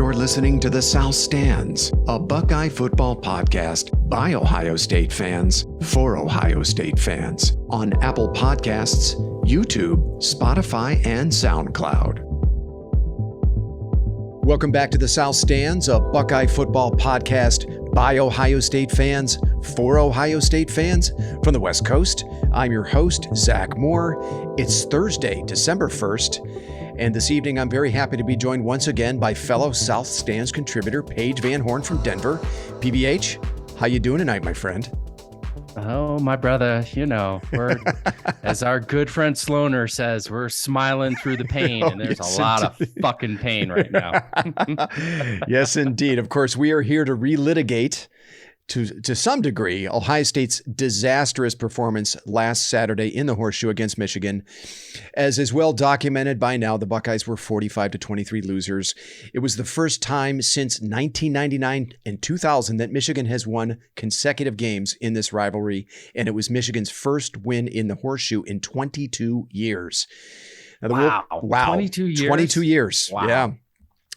You're listening to The South Stands, a Buckeye football podcast by Ohio State fans for Ohio State fans on Apple Podcasts, YouTube, Spotify, and SoundCloud. Welcome back to The South Stands, a Buckeye football podcast by Ohio State fans for Ohio State fans from the West Coast. I'm your host, Zach Moore. It's Thursday, December 1st. And this evening, I'm very happy to be joined once again by fellow South Stands contributor, Paige Van Horn from Denver. PBH, how you doing tonight, my friend? Oh, my brother, we're, as our good friend Sloaner says, we're smiling through the pain, and there's a lot of fucking pain right now. Yes, indeed. Of course, we are here to relitigate to some degree Ohio State's disastrous performance last Saturday in the Horseshoe against Michigan. As is well documented by now, the Buckeyes were 45-23 losers. It was the first time since 1999 and 2000 that Michigan has won consecutive games in this rivalry, and it was Michigan's first win in the Horseshoe in 22 years. Now, wow. 22 years? 22 years. Wow. Yeah.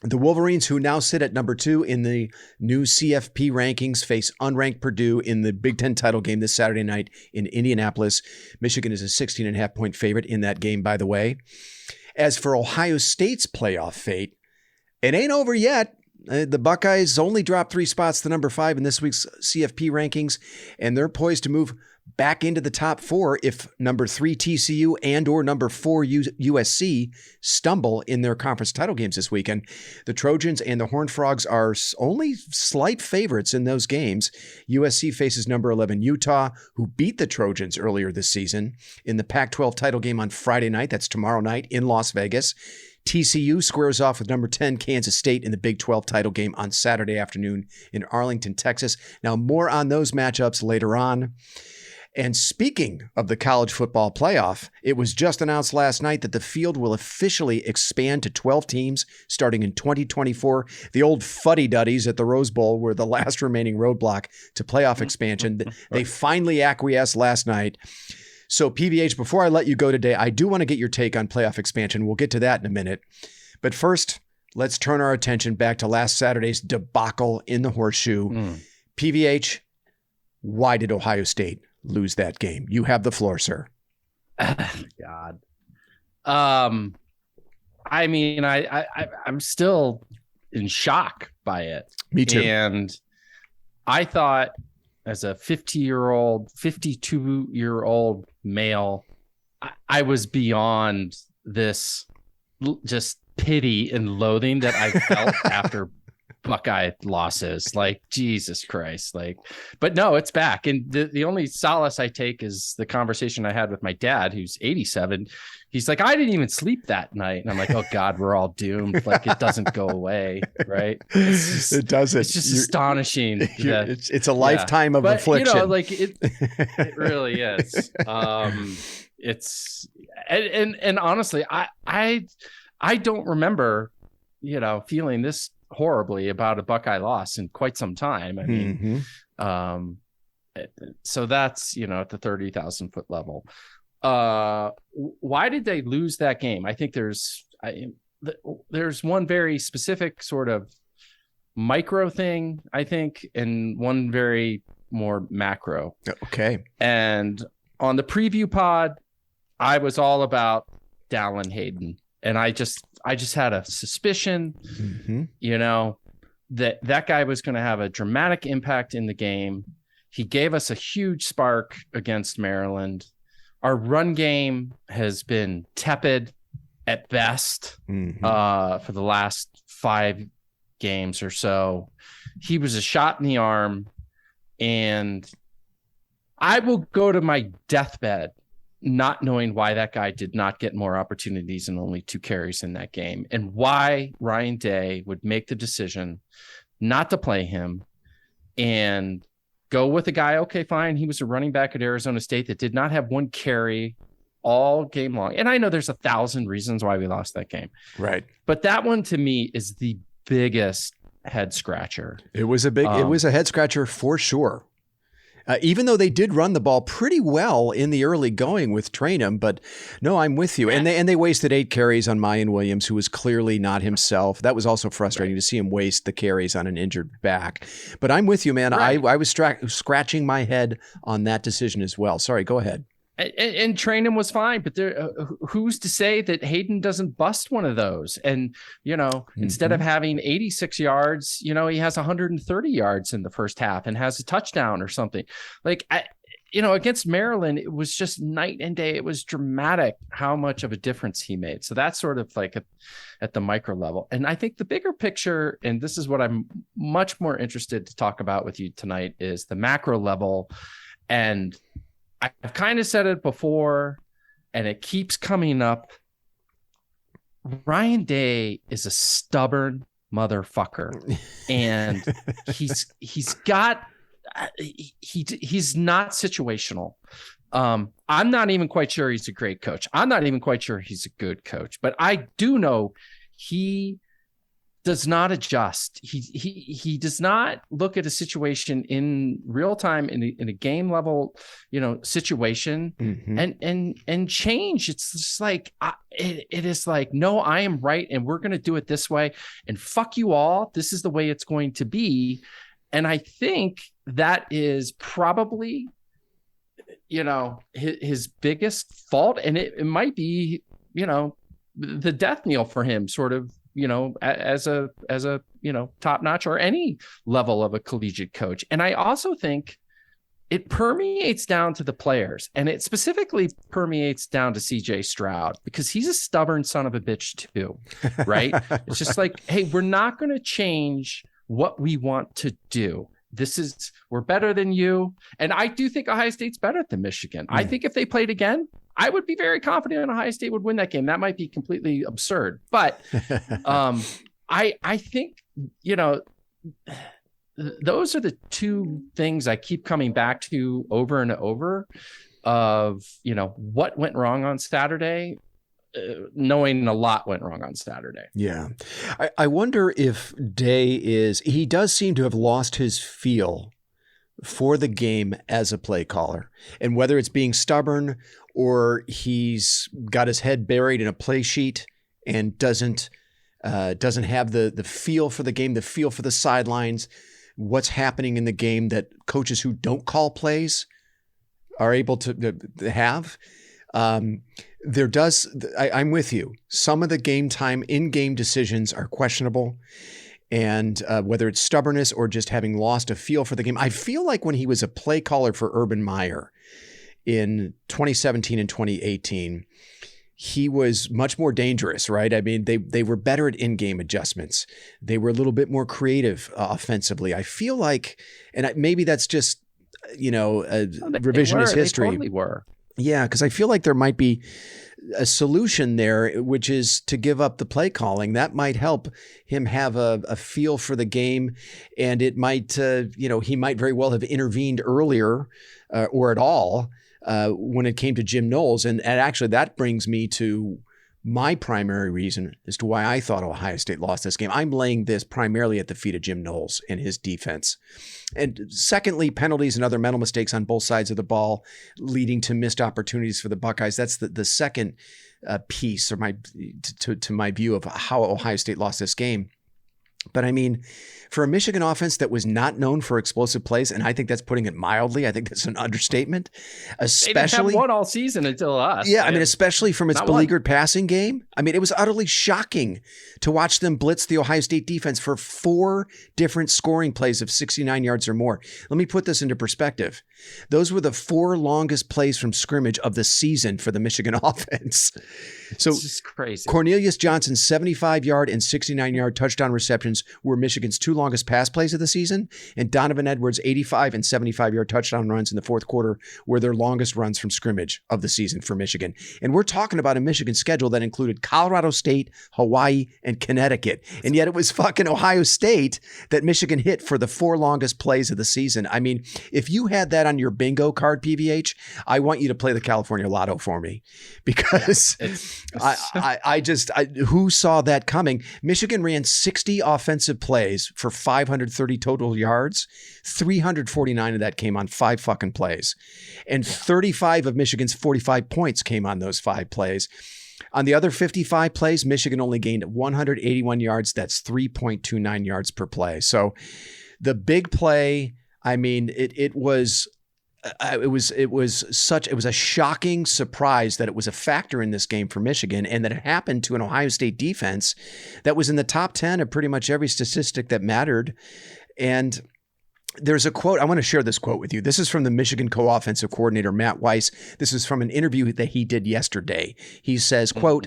The Wolverines, who now sit at number 2 in the new CFP rankings, face unranked Purdue in the Big Ten title game this Saturday night in Indianapolis. Michigan is a 16.5-point favorite in that game, by the way. As for Ohio State's playoff fate, it ain't over yet. The Buckeyes only dropped 3 spots to number 5 in this week's CFP rankings, and they're poised to move back into the top 4 if number 3 TCU and or number 4 USC stumble in their conference title games this weekend. The Trojans and the Horned Frogs are only slight favorites in those games. USC faces number 11 Utah, who beat the Trojans earlier this season in the Pac-12 title game on Friday night. That's tomorrow night in Las Vegas. TCU squares off with number 10 Kansas State in the Big 12 title game on Saturday afternoon in Arlington, Texas. Now, more on those matchups later on. And speaking of the college football playoff, it was just announced last night that the field will officially expand to 12 teams starting in 2024. The old fuddy-duddies at the Rose Bowl were the last remaining roadblock to playoff expansion. They finally acquiesced last night. So PVH, before I let you go today, I do want to get your take on playoff expansion. We'll get to that in a minute. But first, let's turn our attention back to last Saturday's debacle in the Horseshoe. PVH, why did Ohio State lose that game? You have the floor, sir. God. I mean, I'm still in shock by it. Me too. And I thought as a 52-year-old male, I was beyond this just pity and loathing that I felt after Buckeye losses. Like, Jesus Christ. But no, it's back. And the only solace I take is the conversation I had with my dad, who's 87. He's like, I didn't even sleep that night. And I'm like, oh God, we're all doomed. Like, it doesn't go away. Right. It doesn't. It's just astonishing. It's a lifetime of affliction. It really is. It's, and honestly, I don't remember, feeling this horribly about a Buckeye loss in quite some time. I mean, so that's, at the 30,000 foot level. Why did they lose that game? I think there's one very specific sort of micro thing, I think, and one very more macro. Okay. And on the preview pod, I was all about Dallin Hayden. And I just had a suspicion, that guy was going to have a dramatic impact in the game. He gave us a huge spark against Maryland. Our run game has been tepid at best for the last 5 games or so. He was a shot in the arm, and I will go to my deathbed not knowing why that guy did not get more opportunities and only 2 carries in that game, and why Ryan Day would make the decision not to play him and go with a guy. Okay, fine. He was a running back at Arizona State that did not have 1 carry all game long. And I know there's 1,000 reasons why we lost that game. Right. But that one to me is the biggest head scratcher. It was a head scratcher for sure. Even though they did run the ball pretty well in the early going with Trainum, but no, I'm with you. And they wasted 8 carries on Mayan Williams, who was clearly not himself. That was also frustrating to see him waste the carries on an injured back. But I'm with you, man. Right. I was scratching my head on that decision as well. Sorry, go ahead. And Trainum was fine, but who's to say that Hayden doesn't bust one of those? And, instead of having 86 yards, he has 130 yards in the first half and has a touchdown or something. Like, against Maryland, it was just night and day. It was dramatic how much of a difference he made. So that's sort of like at the micro level. And I think the bigger picture, and this is what I'm much more interested to talk about with you tonight, is the macro level. And I've kind of said it before, and it keeps coming up. Ryan Day is a stubborn motherfucker, and he's not situational. I'm not even quite sure he's a great coach. I'm not even quite sure he's a good coach, but I do know he does not adjust. He does not look at a situation in real time in a game level, situation and change. It's just like it is like, no, I am right, and we're going to do it this way, and fuck you all. This is the way it's going to be. And I think that is probably, his biggest fault, and it might be, the death knell for him, sort of. As a top notch or any level of a collegiate coach. And I also think it permeates down to the players, and it specifically permeates down to CJ Stroud, because he's a stubborn son of a bitch too, right? It's just like, hey, we're not going to change what we want to do. We're better than you. And I do think Ohio State's better than Michigan. I think if they played again, I would be very confident Ohio State would win that game. That might be completely absurd, but I think, those are the two things I keep coming back to over and over of, what went wrong on Saturday, knowing a lot went wrong on Saturday. Yeah. I wonder if he does seem to have lost his feel for the game as a play caller, and whether it's being stubborn or he's got his head buried in a play sheet and doesn't have the feel for the game, the feel for the sidelines, what's happening in the game that coaches who don't call plays are able to have. I'm with you. Some of the game time in-game decisions are questionable. And whether it's stubbornness or just having lost a feel for the game. I feel like when he was a play caller for Urban Meyer in 2017 and 2018, he was much more dangerous, right? I mean, they were better at in-game adjustments. They were a little bit more creative offensively. I feel like, and maybe that's just, revisionist history. They totally were. Yeah, because I feel like there might be a solution there, which is to give up the play calling. That might help him have a feel for the game, and it might, he might very well have intervened earlier or at all when it came to Jim Knowles. And actually, that brings me to my primary reason as to why I thought Ohio State lost this game. I'm laying this primarily at the feet of Jim Knowles and his defense. And secondly, penalties and other mental mistakes on both sides of the ball leading to missed opportunities for the Buckeyes. That's the second piece or to my view of how Ohio State lost this game. But I mean, for a Michigan offense that was not known for explosive plays, and I think that's putting it mildly, I think that's an understatement. Especially, they didn't have one all season until us. Yeah, I mean, especially from its beleaguered passing game. I mean, it was utterly shocking to watch them blitz the Ohio State defense for 4 different scoring plays of 69 yards or more. Let me put this into perspective. Those were the 4 longest plays from scrimmage of the season for the Michigan offense. So it's just crazy. Cornelius Johnson's 75-yard and 69-yard touchdown receptions were Michigan's 2 longest pass plays of the season, and Donovan Edwards' 85 and 75-yard touchdown runs in the fourth quarter were their longest runs from scrimmage of the season for Michigan. And we're talking about a Michigan schedule that included Colorado State, Hawaii, and Connecticut. And yet it was fucking Ohio State that Michigan hit for the 4 longest plays of the season. I mean, if you had that on your bingo card, PVH, I want you to play the California Lotto for me, because who saw that coming? Michigan ran 60 offensive plays for 530 total yards. 349 of that came on 5 fucking plays. And 35 of Michigan's 45 points came on those 5 plays. On the other 55 plays, Michigan only gained 181 yards. That's 3.29 yards per play. So the big play, I mean, it was a shocking surprise that it was a factor in this game for Michigan, and that it happened to an Ohio State defense that was in the top 10 of pretty much every statistic that mattered. And there's a quote. I want to share this quote with you. This is from the Michigan co-offensive coordinator, Matt Weiss. This is from an interview that he did yesterday. He says, quote,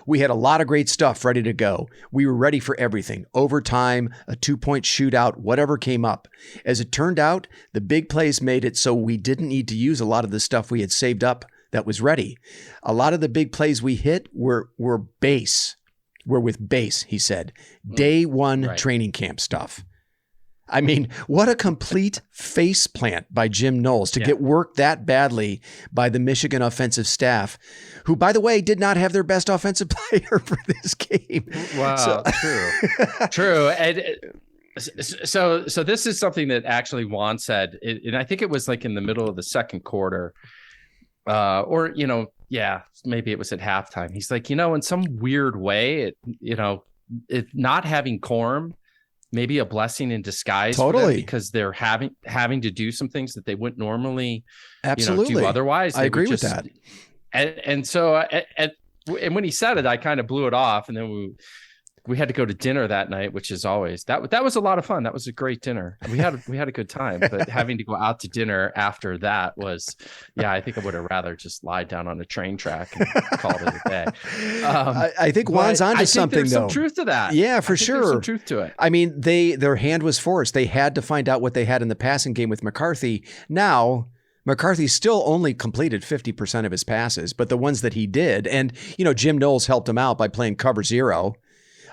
"We had a lot of great stuff ready to go. We were ready for everything. Overtime, a 2-point shootout, whatever came up. As it turned out, the big plays made it so we didn't need to use a lot of the stuff we had saved up that was ready. A lot of the big plays we hit were base. We're with base," he said. Day one training camp stuff. I mean, what a complete face plant by Jim Knowles to get worked that badly by the Michigan offensive staff, who, by the way, did not have their best offensive player for this game. Wow, true. And so this is something that actually Juan said, and I think it was like in the middle of the second quarter, or, maybe it was at halftime. He's like, in some weird way, it not having Corum, maybe a blessing in disguise. Totally. Because they're having to do some things that they wouldn't normally do otherwise. I agree with that. And so and when he said it, I kind of blew it off. And then we had to go to dinner that night, which is always that was a lot of fun. That was a great dinner. We had a good time, but having to go out to dinner after that was, I think I would have rather just lied down on a train track and called it a day. I think Juan's onto something, there's though. Some truth to that. Yeah, for sure. There's some truth to it. I mean, their hand was forced. They had to find out what they had in the passing game with McCarthy. Now, McCarthy still only completed 50% of his passes, but the ones that he did, and Jim Knowles helped him out by playing cover 0.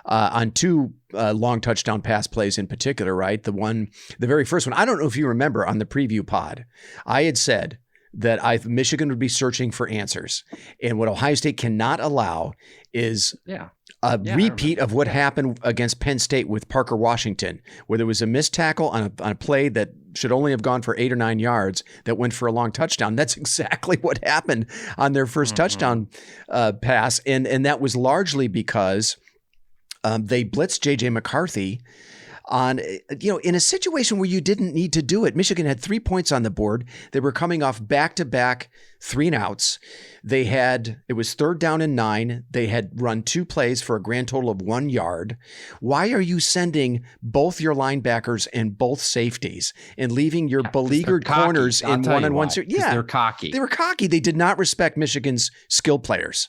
On 2 long touchdown pass plays in particular, right? The very first one, I don't know if you remember on the preview pod, I had said that Michigan would be searching for answers. And what Ohio State cannot allow is a repeat of what happened against Penn State with Parker Washington, where there was a missed tackle on a play that should only have gone for 8 or 9 yards that went for a long touchdown. That's exactly what happened on their first touchdown pass. And that was largely because they blitzed J.J. McCarthy on, in a situation where you didn't need to do it. Michigan had 3 points on the board. They were coming off back-to-back 3-and-outs. It was 3rd down and 9. They had run 2 plays for a grand total of 1 yard. Why are you sending both your linebackers and both safeties and leaving your beleaguered corners in one-on-one? Yeah, they're cocky. They were cocky. They did not respect Michigan's skill players.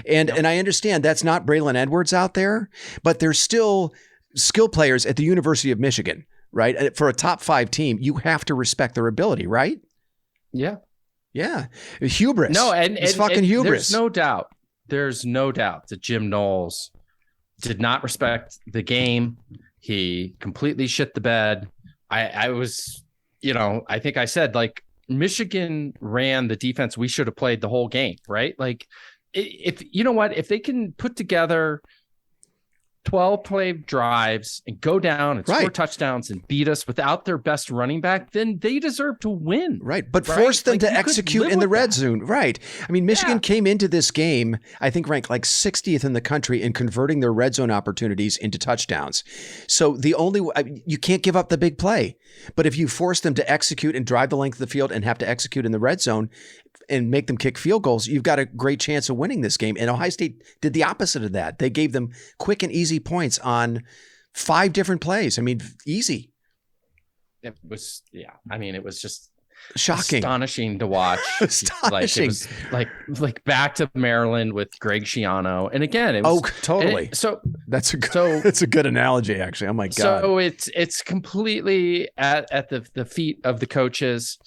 And I understand that's not Braylon Edwards out there, but there's still skill players at the University of Michigan, right? For a top 5 team, you have to respect their ability, right? Yeah. Yeah. Hubris. No, it's fucking hubris. There's no doubt that Jim Knowles did not respect the game. He completely shit the bed. I was, I think I said, like, Michigan ran the defense we should have played the whole game, right? Like, if they can put together 12 play drives and go down and score touchdowns and beat us without their best running back, then they deserve to win. Right. But force them to execute in the red zone. Right. I mean, Michigan came into this game, I think, ranked like 60th in the country in converting their red zone opportunities into touchdowns. So you can't give up the big play. But if you force them to execute and drive the length of the field and have to execute in the red zone and make them kick field goals, you've got a great chance of winning this game. And Ohio State did the opposite of that. They gave them quick and easy points on 5 different plays. I mean, easy. It was, it was just shocking, astonishing to watch. Astonishing. It was like back to Maryland with Greg Schiano. And again, it was totally. That's a good analogy, actually. Oh my God. So it's completely at the feet of the coaches.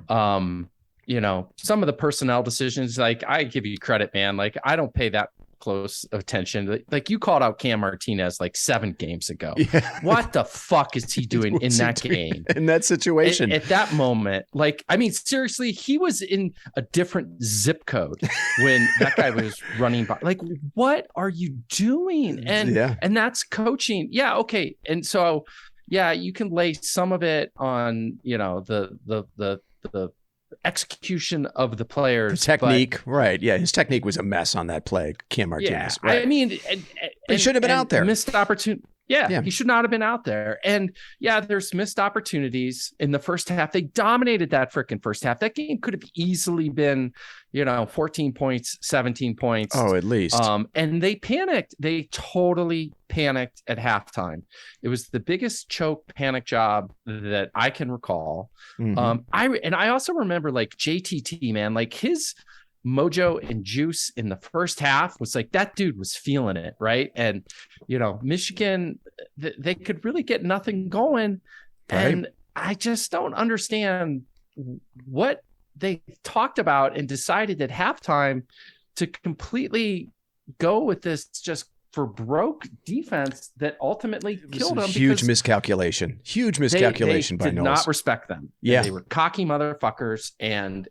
Some of the personnel decisions, like, I give you credit, man. Like, I don't pay that close attention. Like, you called out Cam Martinez like 7 games ago. Yeah. What the fuck is he doing in that game? In that situation? At that moment, like, I mean, seriously, he was in a different zip code when that guy was running by. Like, what are you doing? And that's coaching. Yeah, okay. And so, yeah, you can lay some of it on, the execution of the players. The technique, right. Yeah, his technique was a mess on that play, Cam Martinez. Yeah, right. I mean, he should have been out there. Missed opportunity. Yeah, he should not have been out there. And yeah, there's missed opportunities in the first half. They dominated that freaking first half. That game could have easily been, 14 points, 17 points. Oh, at least. And they panicked. They totally panicked at halftime. It was the biggest choke panic job that I can recall. Mm-hmm. I also remember like JTT, man, like his mojo and juice in the first half was like that dude was feeling it, right? And Michigan, they could really get nothing going, right. And I just don't understand what they talked about and decided at halftime to completely go with this just for broke defense that ultimately killed them. Huge miscalculation by did Knowles. Not respect them. Yeah, they were cocky motherfuckers, and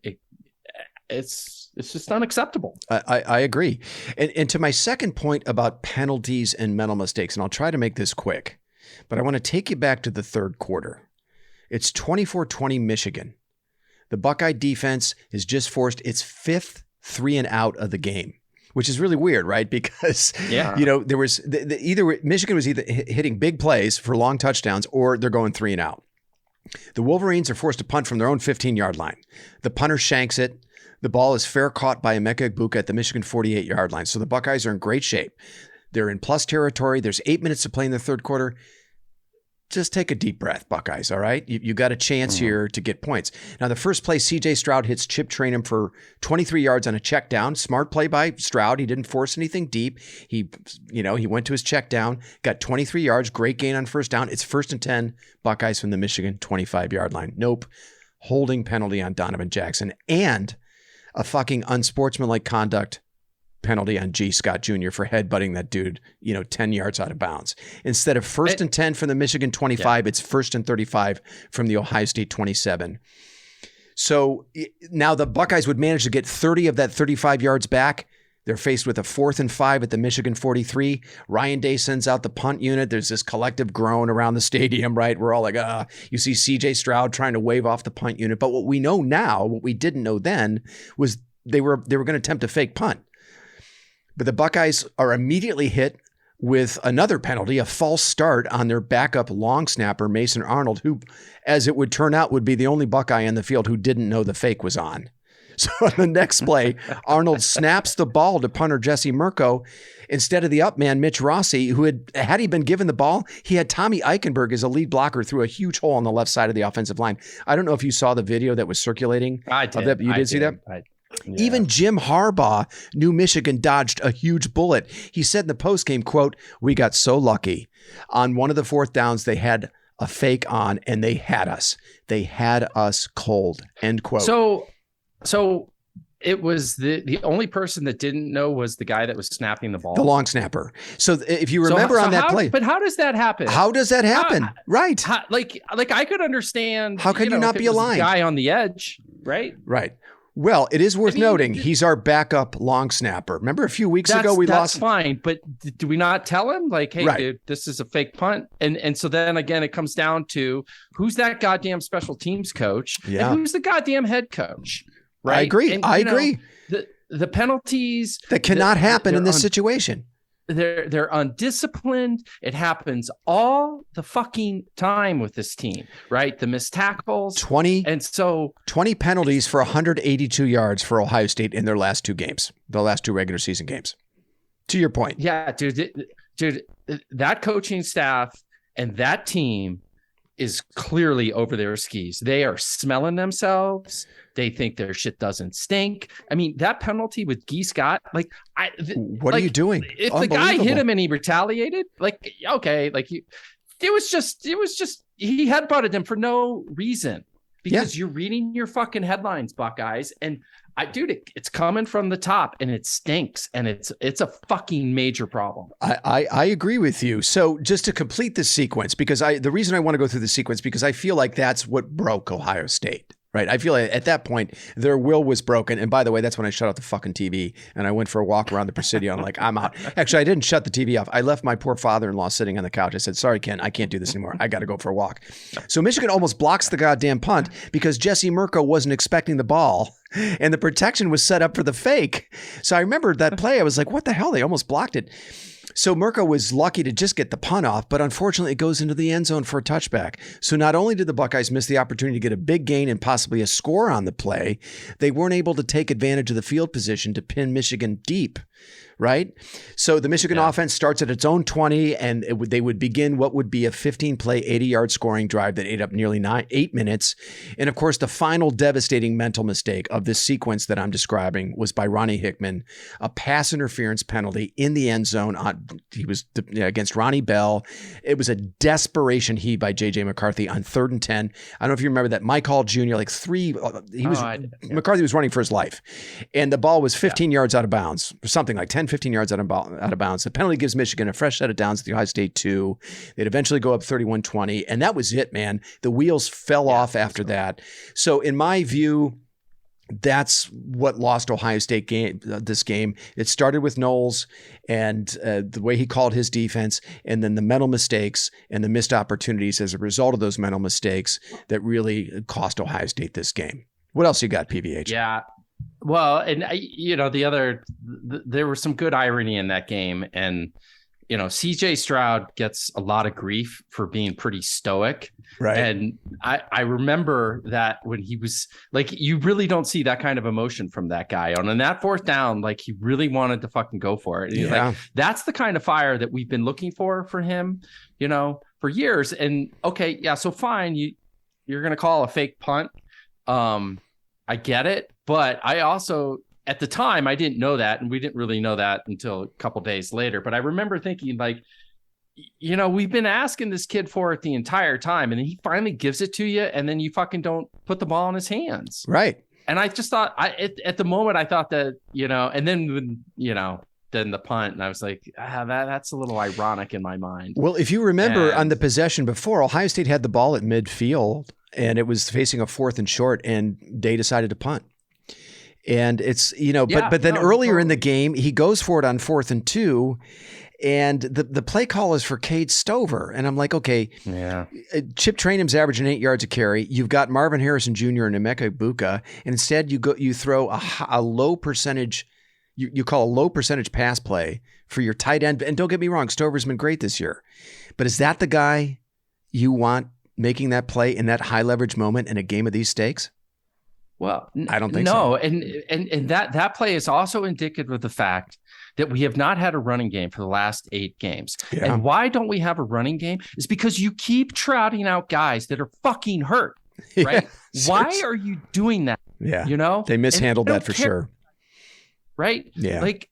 it's just unacceptable. I agree. And to my second point about penalties and mental mistakes, and I'll try to make this quick, but I want to take you back to the third quarter. It's 24-20 Michigan. The Buckeye defense has just forced its 5th 3-and-out of the game, which is really weird, right? Because, there was either Michigan was either hitting big plays for long touchdowns or they're going 3-and-out. The Wolverines are forced to punt from their own 15-yard line. The punter shanks it. The ball is fair caught by Emeka Egbuka at the Michigan 48-yard line. So the Buckeyes are in great shape. They're in plus territory. There's 8 minutes to play in the third quarter. Just take a deep breath, Buckeyes, all right? You got a chance here to get points. Now, the first play, C.J. Stroud hits Chip Trayanum for 23 yards on a check down. Smart play by Stroud. He didn't force anything deep. He went to his check down, got 23 yards, great gain on first down. It's 1st and 10, Buckeyes from the Michigan 25-yard line. Nope. Holding penalty on Donovan Jackson. And a fucking unsportsmanlike conduct penalty on G. Scott Jr. for headbutting that dude, 10 yards out of bounds. Instead of 1st and 10 from the Michigan 25, it's 1st and 35 from the Ohio State 27. So now the Buckeyes would manage to get 30 of that 35 yards back. They're faced with a 4th and 5 at the Michigan 43. Ryan Day sends out the punt unit. There's this collective groan around the stadium, right? We're all like, you see CJ Stroud trying to wave off the punt unit. But what we know now, what we didn't know then, was they were going to attempt a fake punt. But the Buckeyes are immediately hit with another penalty, a false start on their backup long snapper, Mason Arnold, who, as it would turn out, would be the only Buckeye in the field who didn't know the fake was on. So on the next play, Arnold snaps the ball to punter Jesse Mirko instead of the up man, Mitch Rossi, who had he been given the ball, he had Tommy Eichenberg as a lead blocker through a huge hole on the left side of the offensive line. I don't know if you saw the video that was circulating. I did. You did see that? Yeah. Even Jim Harbaugh knew Michigan dodged a huge bullet. He said in the postgame, quote, "We got so lucky. On one of the 4th downs, they had a fake on and they had us. They had us cold," end quote. So it was the only person that didn't know was the guy that was snapping the ball. The long snapper. So if you remember on that play. But how does that happen? How does that happen? Right. Like I could understand. How can you not be aligned? Guy on the edge, right? Right. Well, it is worth noting he's our backup long snapper. Remember a few weeks ago we lost. That's fine, but do we not tell him like, hey, dude, this is a fake punt? And so then again, it comes down to who's that goddamn special teams coach and who's the goddamn head coach? Right? I agree. And, I agree. The penalties that cannot happen in this situation. They're undisciplined. It happens all the fucking time with this team, right? The missed tackles, 20 penalties for 182 yards for Ohio State in their last 2 games, the last 2 regular season games. To your point, yeah, dude, that coaching staff and that team is clearly over their skis. They are smelling themselves. They think their shit doesn't stink. I mean, that penalty with Guy Scott, what are you doing? If the guy hit him and he retaliated, it was just he headbutted him for no reason because you're reading your fucking headlines, Buckeyes, and it's coming from the top and it stinks and it's a fucking major problem. I agree with you. So just to complete this sequence, because the reason I want to go through the sequence because I feel like that's what broke Ohio State. Right. I feel like at that point, their will was broken. And by the way, that's when I shut off the fucking TV and I went for a walk around the Presidio. I'm like, I'm out. Actually, I didn't shut the TV off. I left my poor father-in-law sitting on the couch. I said, sorry, Ken, I can't do this anymore. I got to go for a walk. So Michigan almost blocks the goddamn punt because Jesse Mirko wasn't expecting the ball and the protection was set up for the fake. So I remember that play. I was like, what the hell? They almost blocked it. So Mirko was lucky to just get the punt off, but unfortunately it goes into the end zone for a touchback. So not only did the Buckeyes miss the opportunity to get a big gain and possibly a score on the play, they weren't able to take advantage of the field position to pin Michigan deep, right? So the Michigan offense starts at its own 20, and they would begin what would be a 15-play, 80-yard scoring drive that ate up nearly 8 minutes. And of course, the final devastating mental mistake of this sequence that I'm describing was by Ronnie Hickman, a pass interference penalty in the end zone. He was against Ronnie Bell. It was a desperation heave by J.J. McCarthy on 3rd and 10. I don't know if you remember that. Mike Hall Jr., McCarthy was running for his life. And the ball was 15 yards out of bounds, or something like 10, 15 yards out of bounds. The penalty gives Michigan a fresh set of downs at the Ohio State 2. They'd eventually go up 31-20. And that was it, man. The wheels fell off after that. So in my view, that's what lost Ohio State this game. It started with Knowles and the way he called his defense, and then the mental mistakes and the missed opportunities as a result of those mental mistakes that really cost Ohio State this game. What else you got, PVH? Yeah. Well, and there was some good irony in that game. And, CJ Stroud gets a lot of grief for being pretty stoic. Right. And I remember that when he was like, you really don't see that kind of emotion from that guy. On that 4th down, like he really wanted to fucking go for it. And he's like, that's the kind of fire that we've been looking for him, for years. And okay, yeah, so fine. You're going to call a fake punt. I get it. But I also, at the time, I didn't know that. And we didn't really know that until a couple days later. But I remember thinking like, we've been asking this kid for it the entire time. And then he finally gives it to you. And then you fucking don't put the ball in his hands. Right. And I just thought at the moment, I thought that, and then, then the punt. And I was like, that's a little ironic in my mind. Well, if you remember on the possession before, Ohio State had the ball at midfield and it was facing a 4th and short and they decided to punt. And it's, but then earlier in the game, he goes for it on 4th and 2. And the play call is for Cade Stover. And I'm like, okay, Chip Trainum's averaging 8 yards a carry. You've got Marvin Harrison Jr. and Emeka Egbuka. And instead you throw a low percentage, you call a low percentage pass play for your tight end. And don't get me wrong, Stover's been great this year. But is that the guy you want making that play in that high leverage moment in a game of these stakes? Well, I don't think so. No, and that play is also indicative of the fact that we have not had a running game for the last 8 games. Yeah. And why don't we have a running game? Is because you keep trotting out guys that are fucking hurt, right? Yeah, why are you doing that? Yeah, they mishandled that for sure. Right? Yeah, like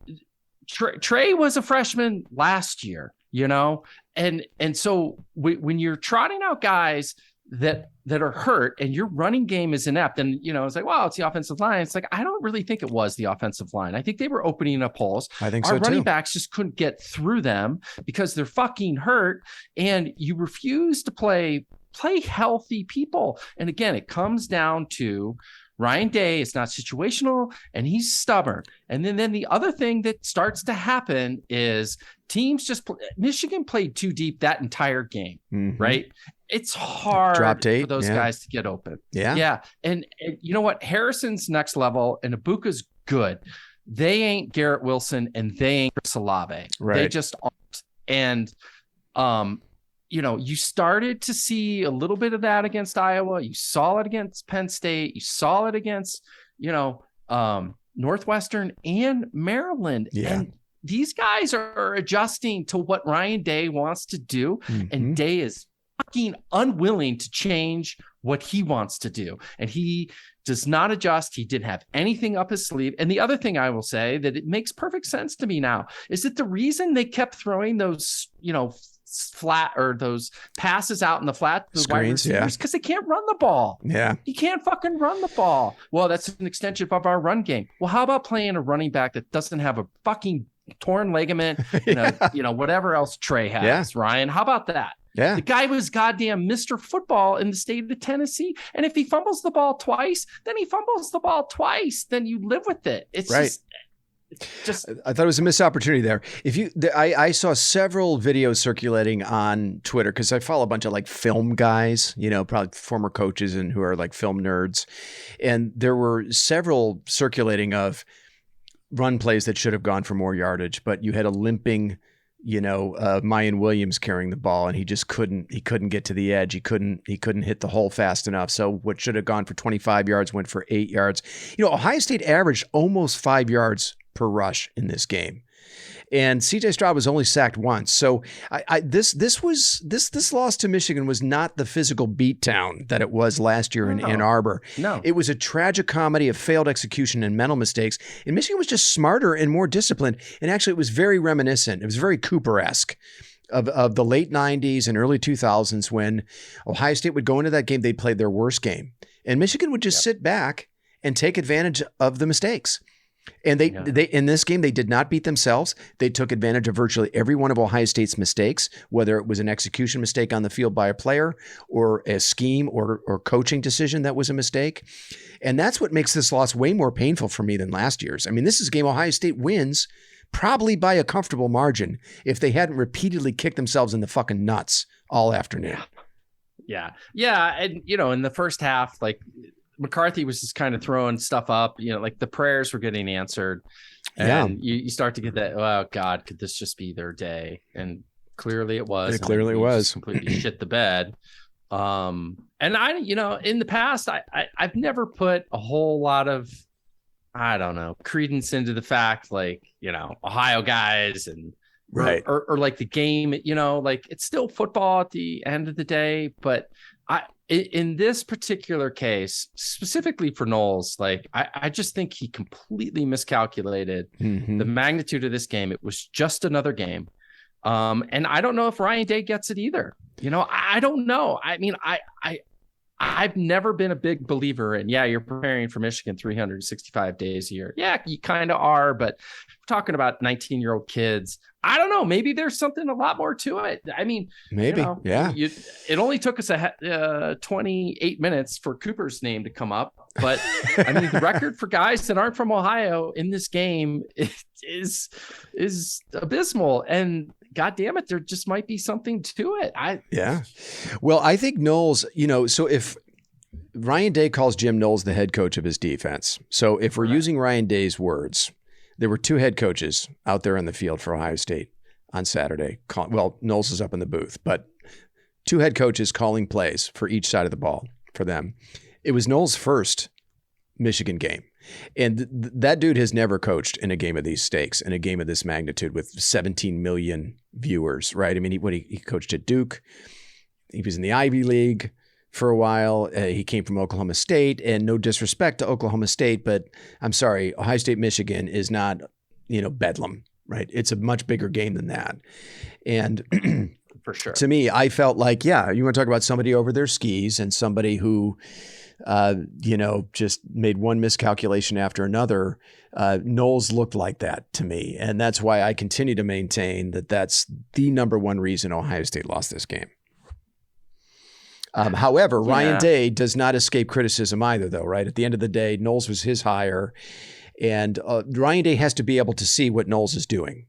Trey was a freshman last year, and so when you're trotting out guys that are hurt and your running game is inept, and it's like, well, it's the offensive line. It's like, I don't really think it was the offensive line. I think they were opening up holes. I think so too. Our running backs just couldn't get through them because they're fucking hurt, and you refuse to play healthy people. And again, it comes down to Ryan Day is not situational and he's stubborn. And then the other thing that starts to happen is teams Michigan played too deep that entire game, right? It's hard for those guys to get open. Yeah. Yeah. And you know what? Harrison's next level and Ibuka's good. They ain't Garrett Wilson and they ain't Chris Olave. Right. They just aren't. And, you started to see a little bit of that against Iowa. You saw it against Penn State. You saw it against, Northwestern and Maryland. Yeah. And these guys are adjusting to what Ryan Day wants to do. And Day is fucking unwilling to change what he wants to do. And he does not adjust. He didn't have anything up his sleeve. And the other thing I will say that it makes perfect sense to me now is that the reason they kept throwing those, flat or those passes out in the flat, the screens, because they can't run the ball. Yeah. You can't fucking run the ball. Well, that's an extension of our run game. Well, how about playing a running back that doesn't have a fucking torn ligament, whatever else Trey has, Ryan? How about that? Yeah. The guy was goddamn Mr. Football in the state of Tennessee. And if he fumbles the ball twice, then he fumbles the ball twice. Then you live with it. It's right. just I thought it was a missed opportunity there. I saw several videos circulating on Twitter because I follow a bunch of like film guys, probably former coaches and who are like film nerds. And there were several circulating of run plays that should have gone for more yardage, but you had a limping, Mayan Williams carrying the ball, and he just couldn't get to the edge. He couldn't hit the hole fast enough. So what should have gone for 25 yards went for 8 yards. Ohio State averaged almost 5 yards per rush in this game. And CJ Stroud was only sacked once. So this loss to Michigan was not the physical beatdown that it was last year in Ann Arbor. No. It was a tragic comedy of failed execution and mental mistakes. And Michigan was just smarter and more disciplined. And actually, it was very reminiscent. It was very Cooper-esque of the late 90s and early 2000s when Ohio State would go into that game, they'd play their worst game. And Michigan would just sit back and take advantage of the mistakes. And they in this game, they did not beat themselves. They took advantage of virtually every one of Ohio State's mistakes, whether it was an execution mistake on the field by a player or a scheme or coaching decision that was a mistake. And that's what makes this loss way more painful for me than last year's. I mean, this is a game Ohio State wins probably by a comfortable margin if they hadn't repeatedly kicked themselves in the fucking nuts all afternoon. Yeah. And, in the first half, like, McCarthy was just kind of throwing stuff up, like the prayers were getting answered. And you start to get that, oh God, could this just be their day? And clearly it was. It clearly was. Completely shit the bed. And I, in the past, I've never put a whole lot of, I don't know, credence into the fact, like, Ohio guys and right. Or like the game, like it's still football at the end of the day, but in this particular case, specifically for Knowles, like I just think he completely miscalculated the magnitude of this game. It was just another game. And I don't know if Ryan Day gets it either. I don't know. I mean, I've never been a big believer in, you're preparing for Michigan 365 days a year. Yeah, you kind of are, but we're talking about 19-year-old kids. I don't know. Maybe there's something a lot more to it. I mean, maybe, it only took us 28 minutes for Cooper's name to come up. But I mean, the record for guys that aren't from Ohio in this game is abysmal. And God damn it, there just might be something to it. Well, I think Knowles, so if Ryan Day calls Jim Knowles the head coach of his defense. So if we're using Ryan Day's words, there were two head coaches out there in the field for Ohio State on Saturday. Well, Knowles is up in the booth, but two head coaches calling plays for each side of the ball for them. It was Knowles' first Michigan game. And that dude has never coached in a game of these stakes, in a game of this magnitude with 17 million viewers, right? I mean, he coached at Duke. He was in the Ivy League for a while. He came from Oklahoma State, and no disrespect to Oklahoma State, but I'm sorry, Ohio State, Michigan is not, Bedlam, right? It's a much bigger game than that. And for sure, to me, I felt like, you want to talk about somebody over their skis and somebody who, just made one miscalculation after another. Knowles looked like that to me. And that's why I continue to maintain that that's the number one reason Ohio State lost this game. However, Ryan Day does not escape criticism either, though, right? At the end of the day, Knowles was his hire, and Ryan Day has to be able to see what Knowles is doing.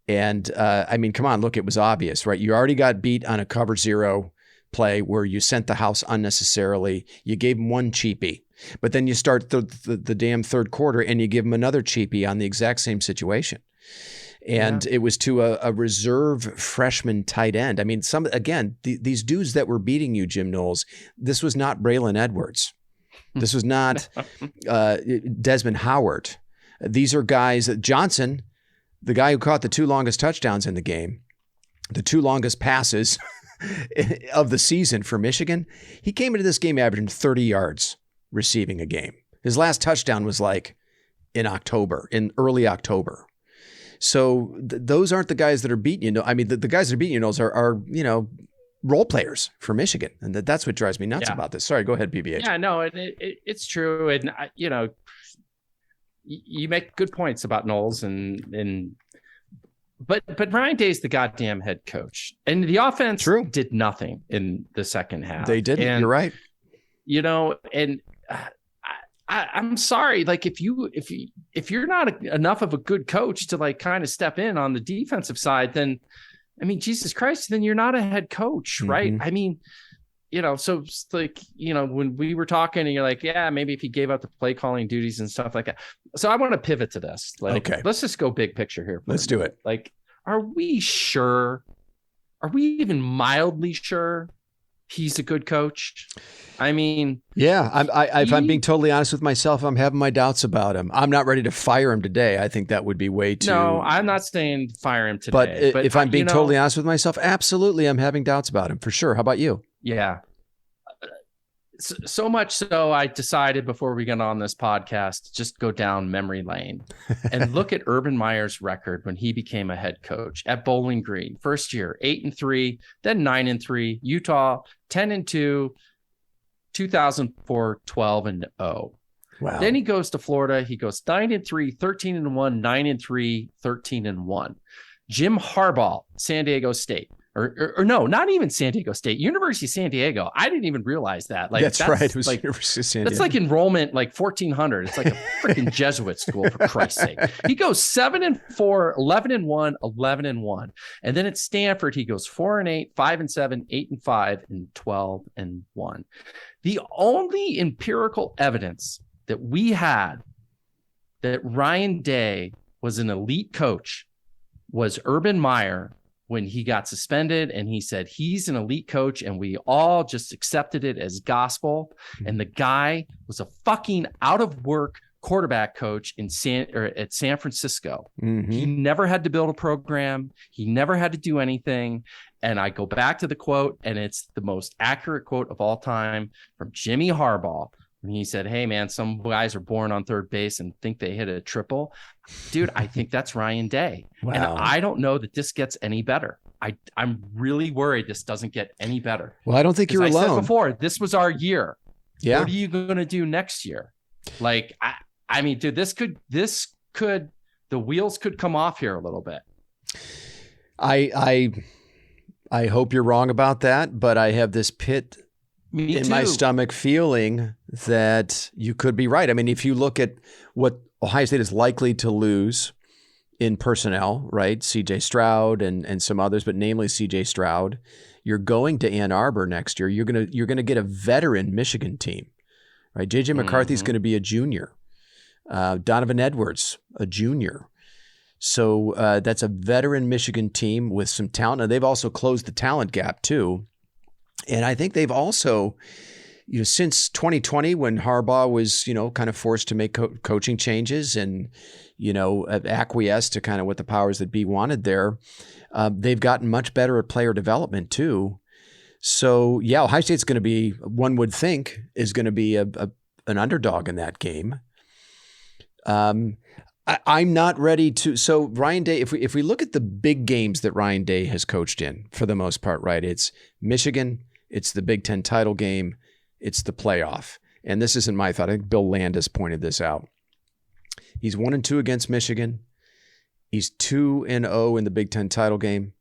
And I mean, come on, look, it was obvious, right? You already got beat on a cover zero play where you sent the house unnecessarily. You gave him one cheapie, but then you start the damn third quarter and you give him another cheapie on the exact same situation. And it was to a reserve freshman tight end. I mean, these dudes that were beating you, Jim Knowles, this was not Braylon Edwards. This was not Desmond Howard. These are guys that Johnson, the guy who caught the two longest touchdowns in the game, the two longest passes of the season for Michigan, he came into this game averaging 30 yards receiving a game. His last touchdown was like in early October. So those aren't the guys that are beating you. I mean, the guys that are beating you are role players for Michigan. And that's what drives me nuts about this. Sorry, go ahead, BBH. Yeah, no, it's true. And, you make good points about Knowles and But Ryan Day's the goddamn head coach, and the offense did nothing in the second half. They didn't. And, you're right. And I'm sorry. Like if you're not enough of a good coach to like kind of step in on the defensive side, then I mean, Jesus Christ, then you're not a head coach, right? I mean, so like, when we were talking and you're like, yeah, maybe if he gave up the play calling duties and stuff like that. So I want to pivot to this. Like, let's just go big picture here. Let's do it. Like, are we sure? Are we even mildly sure he's a good coach? I mean, yeah, if I'm being totally honest with myself, I'm having my doubts about him. I'm not ready to fire him today. I think that would be way too. No, I'm not saying fire him today. But if I'm being totally honest with myself, absolutely, I'm having doubts about him for sure. How about you? Yeah. So much so I decided before we got on this podcast, just go down memory lane and look at Urban Meyer's record when he became a head coach at Bowling Green. First year, 8-3, then 9-3, Utah, 10-2, 2004, 12-0. Wow. Then he goes to Florida. He goes 9-3, 13-1, 9-3, 13-1. Jim Harbaugh, San Diego State. Or no, not even San Diego State, University of San Diego. I didn't even realize that. Like that's right. It was like University of San Diego. That's like enrollment, like 1,400. It's like a freaking Jesuit school, for Christ's sake. He goes 7-4, 11-1, 11-1, and then at Stanford he goes 4-8, 5-7, 8-5, and 12-1. The only empirical evidence that we had that Ryan Day was an elite coach was Urban Meyer. When he got suspended and he said he's an elite coach and we all just accepted it as gospel. And the guy was a fucking out of work quarterback coach at San Francisco. He never had to build a program. He never had to do anything. And I go back to the quote, and it's the most accurate quote of all time from Jimmy Harbaugh. And he said, hey, man, some guys are born on third base and think they hit a triple. Dude, I think that's Ryan Day. Wow. And I don't know that this gets any better. I'm really worried this doesn't get any better. Well, I don't think you're alone. I said before, this was our year. Yeah. What are you going to do next year? Like, I mean, dude, the wheels could come off here a little bit. I hope you're wrong about that, but I have this pit in my stomach feeling that you could be right. I mean, if you look at what Ohio State is likely to lose in personnel, right? CJ Stroud and some others, but namely CJ Stroud, you're going to Ann Arbor next year. You're gonna get a veteran Michigan team, right? JJ McCarthy's going to be a junior. Donovan Edwards, a junior. So that's a veteran Michigan team with some talent. And they've also closed the talent gap too. And I think they've also, since 2020, when Harbaugh was, kind of forced to make coaching changes and, acquiesce to kind of what the powers that be wanted there, they've gotten much better at player development too. So, yeah, Ohio State's going to be, one would think, is going to be an underdog in that game. I'm not ready to. So Ryan Day, if we look at the big games that Ryan Day has coached in, for the most part, right? It's Michigan, it's the Big Ten title game, it's the playoff. And this isn't my thought. I think Bill Landis pointed this out. He's 1-2 against Michigan. He's 2-0 in the Big Ten title game,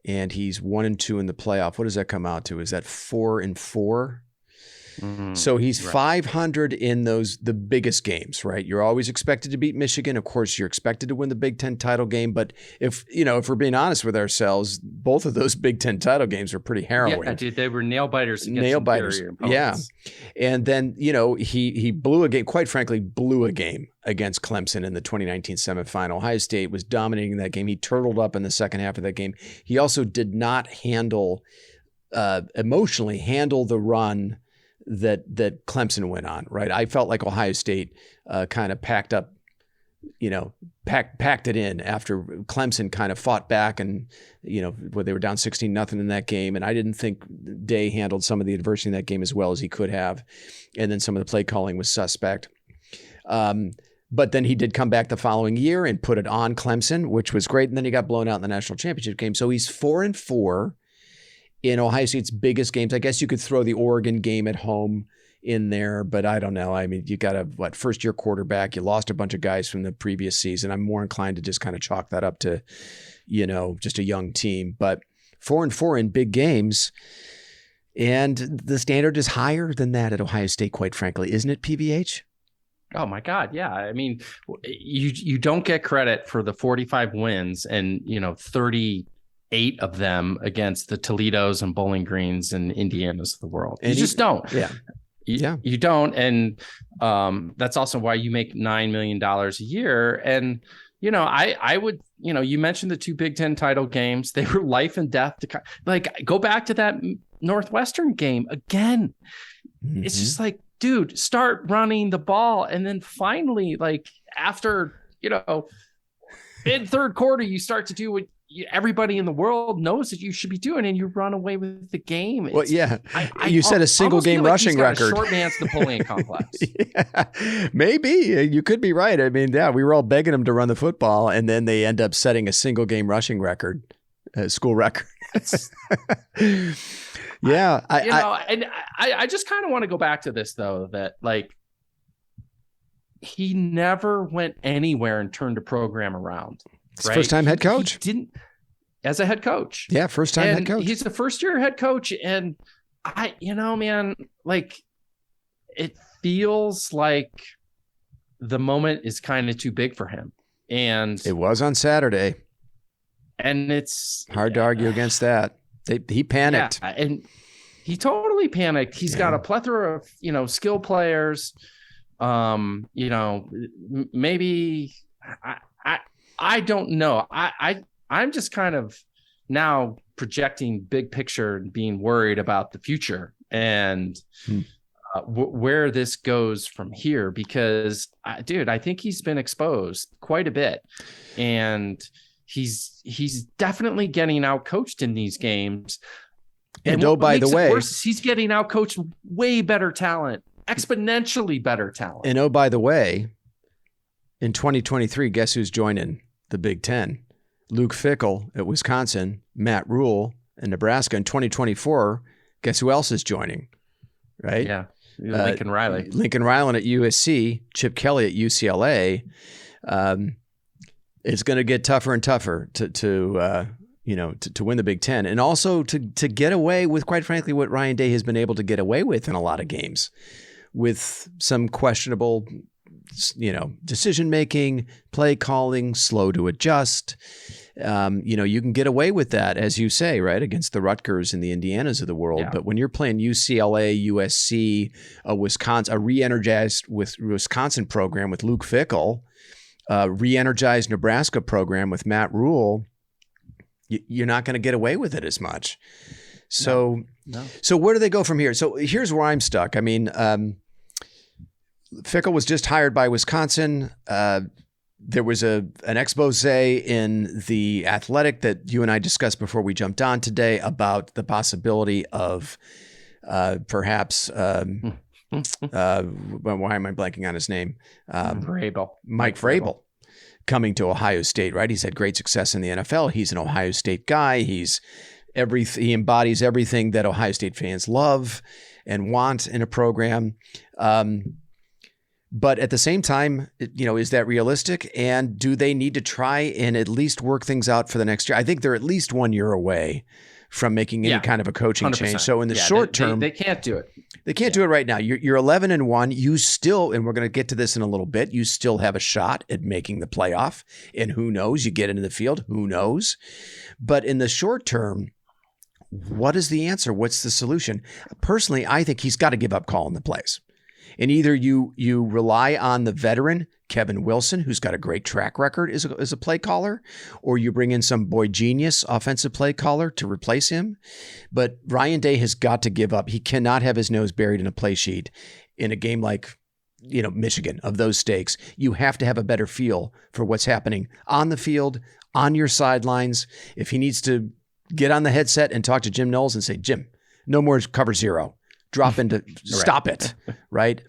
and he's 1-2 in the playoff. What does that come out to? Is that 4-4? So he's 500 in the biggest games, right? You're always expected to beat Michigan. Of course, you're expected to win the Big Ten title game. But if we're being honest with ourselves, both of those Big Ten title games are pretty harrowing. Yeah, dude, they were nail biters against inferior opponents. Yeah. And then, he blew a game, quite frankly, blew a game against Clemson in the 2019 semifinal. Ohio State was dominating that game. He turtled up in the second half of that game. He also did not emotionally handle the run that Clemson went on, right? I felt like Ohio State kind of packed up, packed it in after Clemson kind of fought back and, where they were down 16-0 in that game. And I didn't think Day handled some of the adversity in that game as well as he could have. And then some of the play calling was suspect. But then he did come back the following year and put it on Clemson, which was great. And then he got blown out in the national championship game. So he's 4-4. In Ohio State's biggest games. I guess you could throw the Oregon game at home in there, but I don't know. I mean, you got a first year quarterback. You lost a bunch of guys from the previous season. I'm more inclined to just kind of chalk that up to, just a young team. But 4-4 in big games, and the standard is higher than that at Ohio State, quite frankly, isn't it, PVH? Oh my God. Yeah. I mean, you don't get credit for the 45 wins and, 38 of them against the Toledos and Bowling Greens and Indianas of the world. You just don't. Yeah. You don't. And that's also why you make $9 million a year. And, I would, you mentioned the 2 Big Ten title games. They were life and death to go back to that Northwestern game again. Mm-hmm. It's just like, dude, start running the ball. And then finally, after, in third quarter, you start to do what everybody in the world knows that you should be doing, and you run away with the game. Well, yeah. You set a single game rushing record. Short man's Napoleon complex. Yeah, maybe. You could be right. I mean, yeah, we were all begging them to run the football, and then they end up setting a single game rushing record, school record. Yeah. I just kind of want to go back to this, though, that he never went anywhere and turned a program around. Right? First time head coach. He didn't, as a head coach. Yeah, first time head coach. He's a first year head coach. And man, it feels like the moment is kind of too big for him. And it was on Saturday. And it's hard to argue against that. He panicked. Yeah, and he totally panicked. He's got a plethora of, skill players. Maybe I don't know. I'm just kind of now projecting big picture and being worried about the future and where this goes from here, because dude, I think he's been exposed quite a bit, and he's definitely getting out coached in these games. And oh, by the way, he's getting out coached way better talent, exponentially better talent. And oh, by the way, in 2023, guess who's joining the Big Ten? Luke Fickell at Wisconsin, Matt Rule in Nebraska. In 2024, guess who else is joining? Right? Yeah. Lincoln Riley. Lincoln Riley at USC, Chip Kelly at UCLA. It's going to get tougher and tougher to win the Big Ten, and also to get away with, quite frankly, what Ryan Day has been able to get away with in a lot of games, with some questionable, decision making, play calling, slow to adjust. You can get away with that, as you say, right, against the Rutgers and the Indianas of the world. Yeah. But when you're playing UCLA, USC, a re-energized Wisconsin program with Luke Fickell, re-energized Nebraska program with Matt Rule, you're not going to get away with it as much. So, So where do they go from here? So here's where I'm stuck. I mean, Fickell was just hired by Wisconsin. There was an expose in The Athletic that you and I discussed before we jumped on today about the possibility of perhaps why am I blanking on his name? Mike Vrabel coming to Ohio State, right? He's had great success in the NFL. He's an Ohio State guy. He embodies everything that Ohio State fans love and want in a program. But at the same time, is that realistic? And do they need to try and at least work things out for the next year? I think they're at least 1 year away from making any kind of a coaching 100%. Change. So in the short term, they can't do it. They can't do it right now. You're 11-1. You still, and we're going to get to this in a little bit, you still have a shot at making the playoff. And who knows? You get into the field. Who knows? But in the short term, what is the answer? What's the solution? Personally, I think he's got to give up calling the plays. And either you rely on the veteran, Kevin Wilson, who's got a great track record as a play caller, or you bring in some boy genius offensive play caller to replace him. But Ryan Day has got to give up. He cannot have his nose buried in a play sheet in a game like, Michigan of those stakes. You have to have a better feel for what's happening on the field, on your sidelines. If he needs to get on the headset and talk to Jim Knowles and say, Jim, no more cover zero. Drop into stop it, right?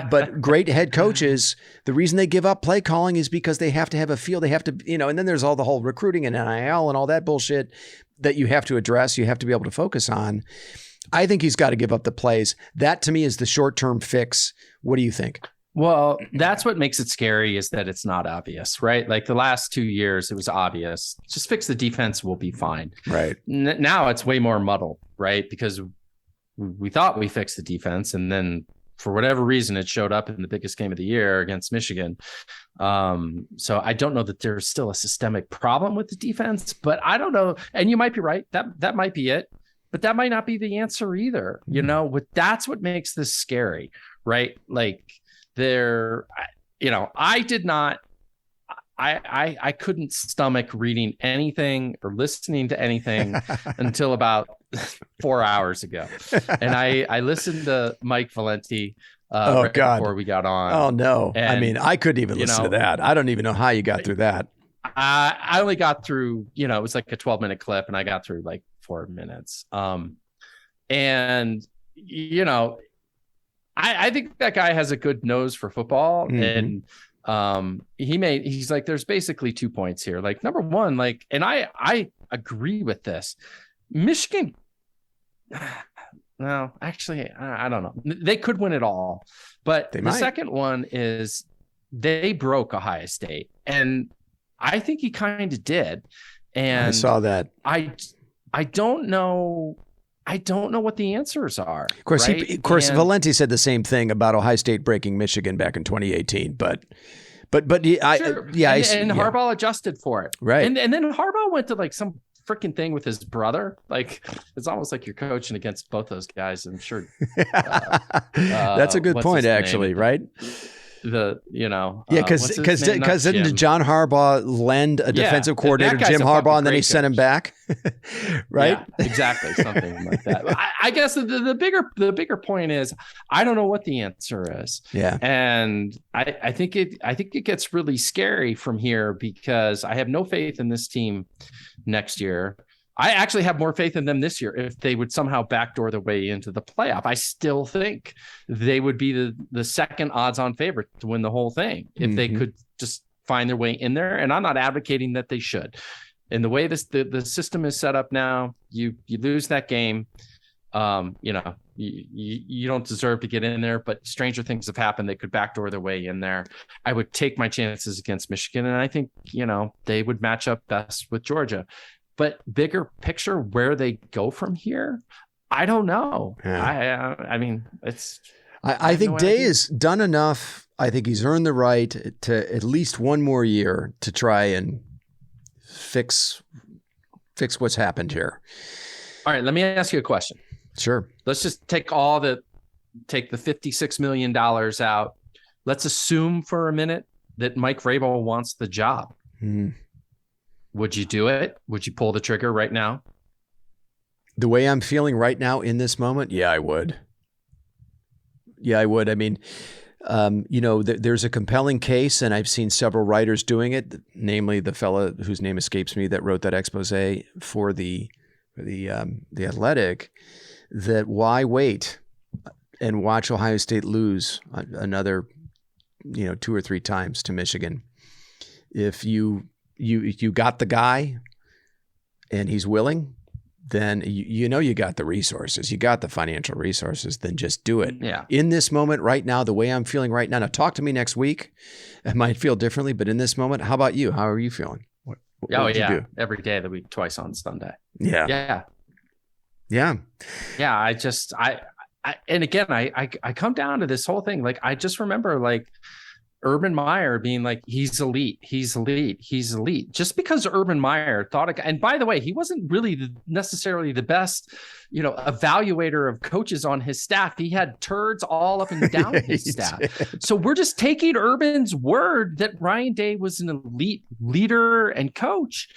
But great head coaches, the reason they give up play calling is because they have to have a feel. They have to, and then there's all the whole recruiting and NIL and all that bullshit that you have to address. You have to be able to focus on. I think he's got to give up the plays. That to me is the short-term fix. What do you think? Well, that's what makes it scary, is that it's not obvious, right? Like the last 2 years, it was obvious. Just fix the defense, we'll be fine. Right. Now it's way more muddled, right? Because we thought we fixed the defense, and then for whatever reason, it showed up in the biggest game of the year against Michigan. So I don't know that there's still a systemic problem with the defense, but I don't know. And you might be right. That might be it, but that might not be the answer either. You know, that's what makes this scary, right? Like I couldn't stomach reading anything or listening to anything until about 4 hours ago. And I listened to Mike Valenti before we got on. Oh, no. And, I mean, I couldn't even listen to that. I don't even know how you got through that. I only got through, it was like a 12-minute clip, and I got through like 4 minutes. I think that guy has a good nose for football. Mm-hmm. And he's like, there's basically 2 points here. Like, number one, like, and I agree with this. Michigan, no, actually, I don't know. They could win it all, but the second one is they broke Ohio State, and I think he kind of did. And I saw that. I don't know. I don't know what the answers are. Of course, right? Valenti said the same thing about Ohio State breaking Michigan back in 2018, but Harbaugh adjusted for it, right? And then Harbaugh went to like some freaking thing with his brother. Like, it's almost like you're coaching against both those guys. I'm sure. That's a good point, actually, right? Because didn't John Harbaugh lend a defensive coordinator, Jim Harbaugh, and then he sent him back, right? Yeah, exactly, something like that. I guess the bigger point is, I don't know what the answer is. Yeah, and I think it gets really scary from here, because I have no faith in this team next year. I actually have more faith in them this year if they would somehow backdoor their way into the playoff. I still think they would be the second odds-on favorite to win the whole thing if they could just find their way in there. And I'm not advocating that they should. And the way the system is set up now, you lose that game. You don't deserve to get in there, but stranger things have happened. They could backdoor their way in there. I would take my chances against Michigan, and I think they would match up best with Georgia. But bigger picture, where they go from here, I don't know. Yeah. I mean, it's. I think Day has done enough. I think he's earned the right to at least one more year to try and fix what's happened here. All right, let me ask you a question. Sure. Let's just take the $56 million out. Let's assume for a minute that Mike Vrabel wants the job. Mm-hmm. Would you do it? Would you pull the trigger right now? The way I'm feeling right now in this moment, yeah, I would. I mean, there's a compelling case, and I've seen several writers doing it, namely the fella whose name escapes me that wrote that expose for the Athletic, that why wait and watch Ohio State lose another, 2 or 3 times to Michigan. If you got the guy and he's willing, then you got the resources, you got the financial resources, then just do it. Yeah. In this moment right now, the way I'm feeling right now, talk to me next week. I might feel differently, but in this moment, how about you? How are you feeling? What would you do? Every day of the week, twice on Sunday. Yeah. Yeah. Yeah. Yeah. And again, I come down to this whole thing. Like, I just remember Urban Meyer being like, he's elite. Just because Urban Meyer thought, and by the way, he wasn't really necessarily the best, evaluator of coaches on his staff. He had turds all up and down his staff. So we're just taking Urban's word that Ryan Day was an elite leader and coach,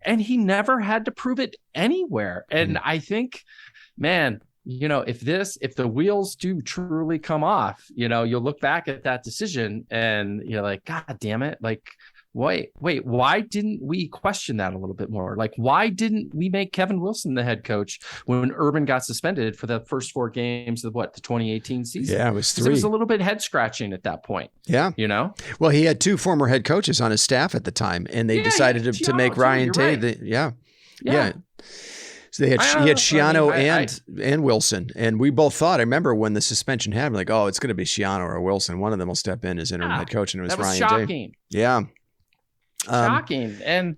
and he never had to prove it anywhere. And I think, man, if the wheels do truly come off, you'll look back at that decision and you're like, God damn it. Like, wait, why didn't we question that a little bit more? Like, why didn't we make Kevin Wilson the head coach when Urban got suspended for the first 4 games of the 2018 season? Yeah, it was 3. It was a little bit head scratching at that point. Yeah. Well, he had 2 former head coaches on his staff at the time, and they decided to make Ryan Day. Right. Yeah. So he had Schiano and Wilson, and we both thought. I remember when the suspension happened, like, oh, it's going to be Schiano or Wilson. One of them will step in as interim head coach, and it was Ryan shocking. Day. Yeah, shocking. And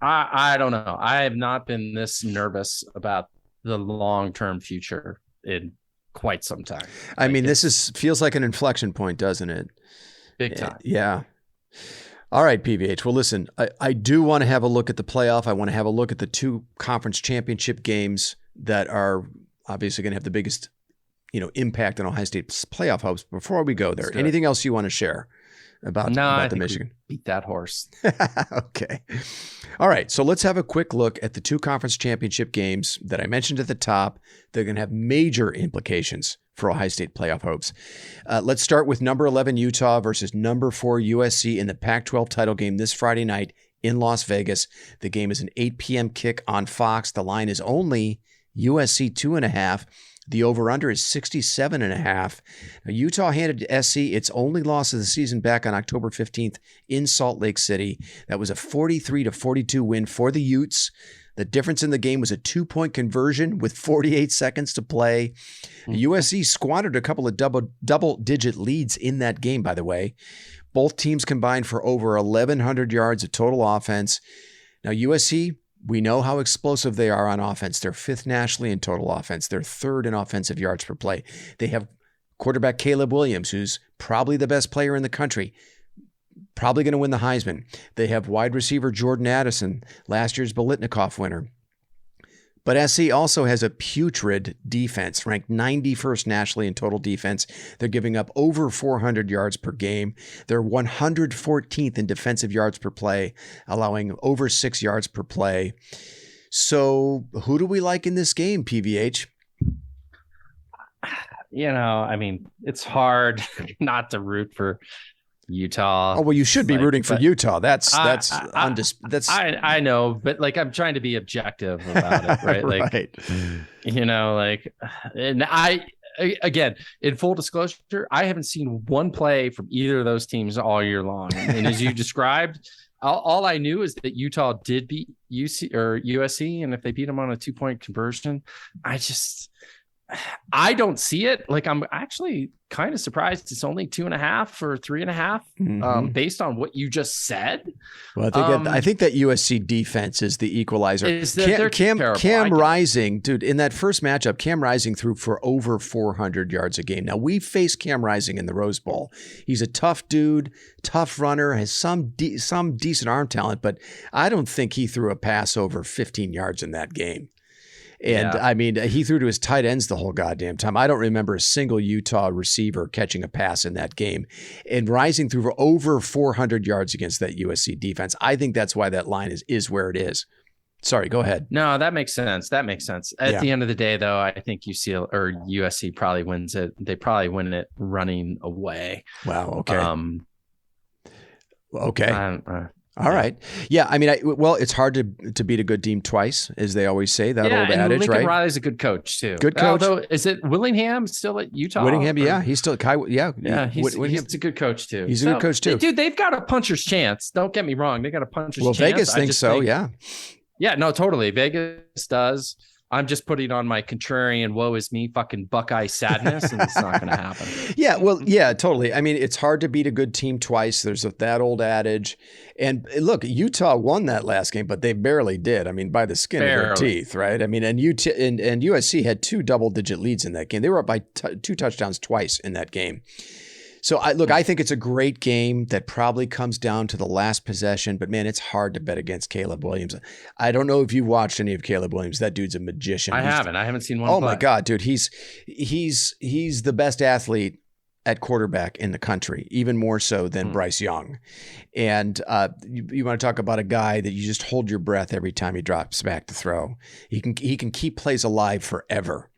I don't know. I have not been this nervous about the long-term future in quite some time. I mean, this feels like an inflection point, doesn't it? Big time. Yeah. All right, PVH. Well, listen, I do want to have a look at the playoff. I want to have a look at the two conference championship games that are obviously going to have the biggest, impact on Ohio State's playoff hopes. Before we go there, anything else you want to share about the Michigan? Beat that horse. Okay. All right. So let's have a quick look at the two conference championship games that I mentioned at the top. They're going to have major implications for Ohio State playoff hopes. Let's start with number 11 Utah versus number 4 USC in the Pac-12 title game this Friday night in Las Vegas. The game is an 8 p.m. kick on Fox. The line is only USC 2.5. The over-under is 67.5. Now, Utah handed SC its only loss of the season back on October 15th in Salt Lake City. That was a 43-42 win for the Utes. The difference in the game was a 2-point conversion with 48 seconds to play. USC squandered a couple of double-digit leads in that game, by the way. Both teams combined for over 1,100 yards of total offense. Now, USC, we know how explosive they are on offense. They're 5th nationally in total offense. They're 3rd in offensive yards per play. They have quarterback Caleb Williams, who's probably the best player in the country, probably going to win the Heisman. They have wide receiver Jordan Addison, last year's Biletnikoff winner. But SC also has a putrid defense, ranked 91st nationally in total defense. They're giving up over 400 yards per game. They're 114th in defensive yards per play, allowing over 6 yards per play. So who do we like in this game, PVH? I mean, it's hard not to root for Utah. Oh, well, you should be rooting for Utah. I know, but I'm trying to be objective about it, right? Right. And again, in full disclosure, I haven't seen one play from either of those teams all year long. And as you described, all I knew is that Utah did beat USC, and if they beat them on a 2-point conversion, I don't see it. I'm actually kind of surprised it's only 2.5 or 3.5, based on what you just said. Well, I think that USC defense is the equalizer. Cam Rising, dude, in that first matchup, Cam Rising threw for over 400 yards a game. Now, we faced Cam Rising in the Rose Bowl. He's a tough dude, tough runner, has some decent arm talent, but I don't think he threw a pass over 15 yards in that game. And I mean, he threw to his tight ends the whole goddamn time. I don't remember a single Utah receiver catching a pass in that game. And Rising threw for over 400 yards against that USC defense. I think that's why that line is where it is. Sorry, go ahead. No, that makes sense. At the end of the day, though, I think USC probably wins it. They probably win it running away. Wow. Okay. Okay. All right. Yeah. I mean, it's hard to beat a good team twice, as they always say, that old adage, Lincoln right? Riley's a good coach too. Good coach. Although, is it Willingham still at Utah? Willingham, yeah. He's still, he's a good coach too. He's a good coach too. Dude, they've got a puncher's chance. Don't get me wrong. They got a puncher's chance. Well, Vegas thinks so, yeah. Yeah, no, totally. Vegas does. I'm just putting on my contrarian, woe is me, fucking Buckeye sadness, and it's not going to happen. Yeah, well, yeah, totally. I mean, it's hard to beat a good team twice. There's that old adage. And look, Utah won that last game, but they barely did. I mean, by the skin of their teeth, right? I mean, and USC had 2 double-digit leads in that game. They were up by 2 touchdowns twice in that game. So, I think it's a great game that probably comes down to the last possession. But, man, it's hard to bet against Caleb Williams. I don't know if you've watched any of Caleb Williams. That dude's a magician. I haven't seen one. Oh, my God, dude. He's the best athlete at quarterback in the country, even more so than Bryce Young. And you want to talk about a guy that you just hold your breath every time he drops back to throw. He can keep plays alive forever.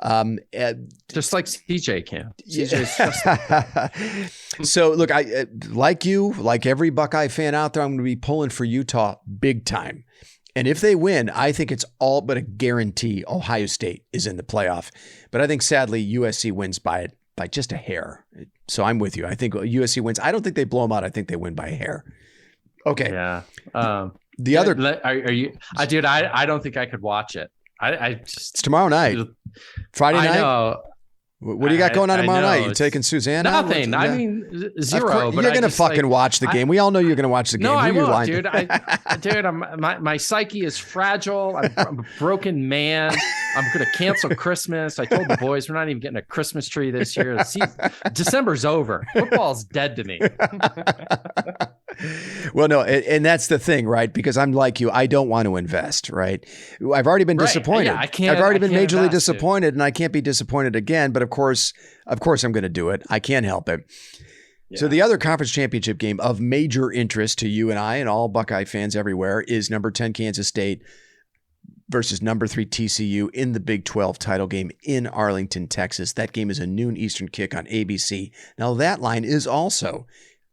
Just like CJ can. So look, I like every Buckeye fan out there, I'm going to be pulling for Utah big time. And if they win, I think it's all but a guarantee Ohio State is in the playoff. But I think sadly USC wins by just a hair. So I'm with you. I think USC wins. I don't think they blow them out. I think they win by a hair. Okay. Yeah. The other, are you, dude? I don't think I could watch it. I just, it's tomorrow night, Friday night. I know. What do you got going on tomorrow night? You It's taking Susanna? nothing. I mean, zero. You're gonna fucking watch the game. We all know you're gonna watch the game. No, I Who you won't, lying dude. Dude, my psyche is fragile. I'm a broken man. I'm gonna cancel Christmas. I told the boys we're not even getting a Christmas tree this year. December's over. Football's dead to me. Well, no, and that's the thing, right? Because I'm like you, I don't want to invest, right? I've already been disappointed. Yeah, I can't. I've already been majorly invest, disappointed, and I can't be disappointed again. But of course, I'm going to do it. I can't help it. Yeah. So the other conference championship game of major interest to you and I and all Buckeye fans everywhere is number 10 Kansas State versus number 3 TCU in the Big 12 title game in Arlington, Texas. That game is a noon Eastern kick on ABC. Now that line is also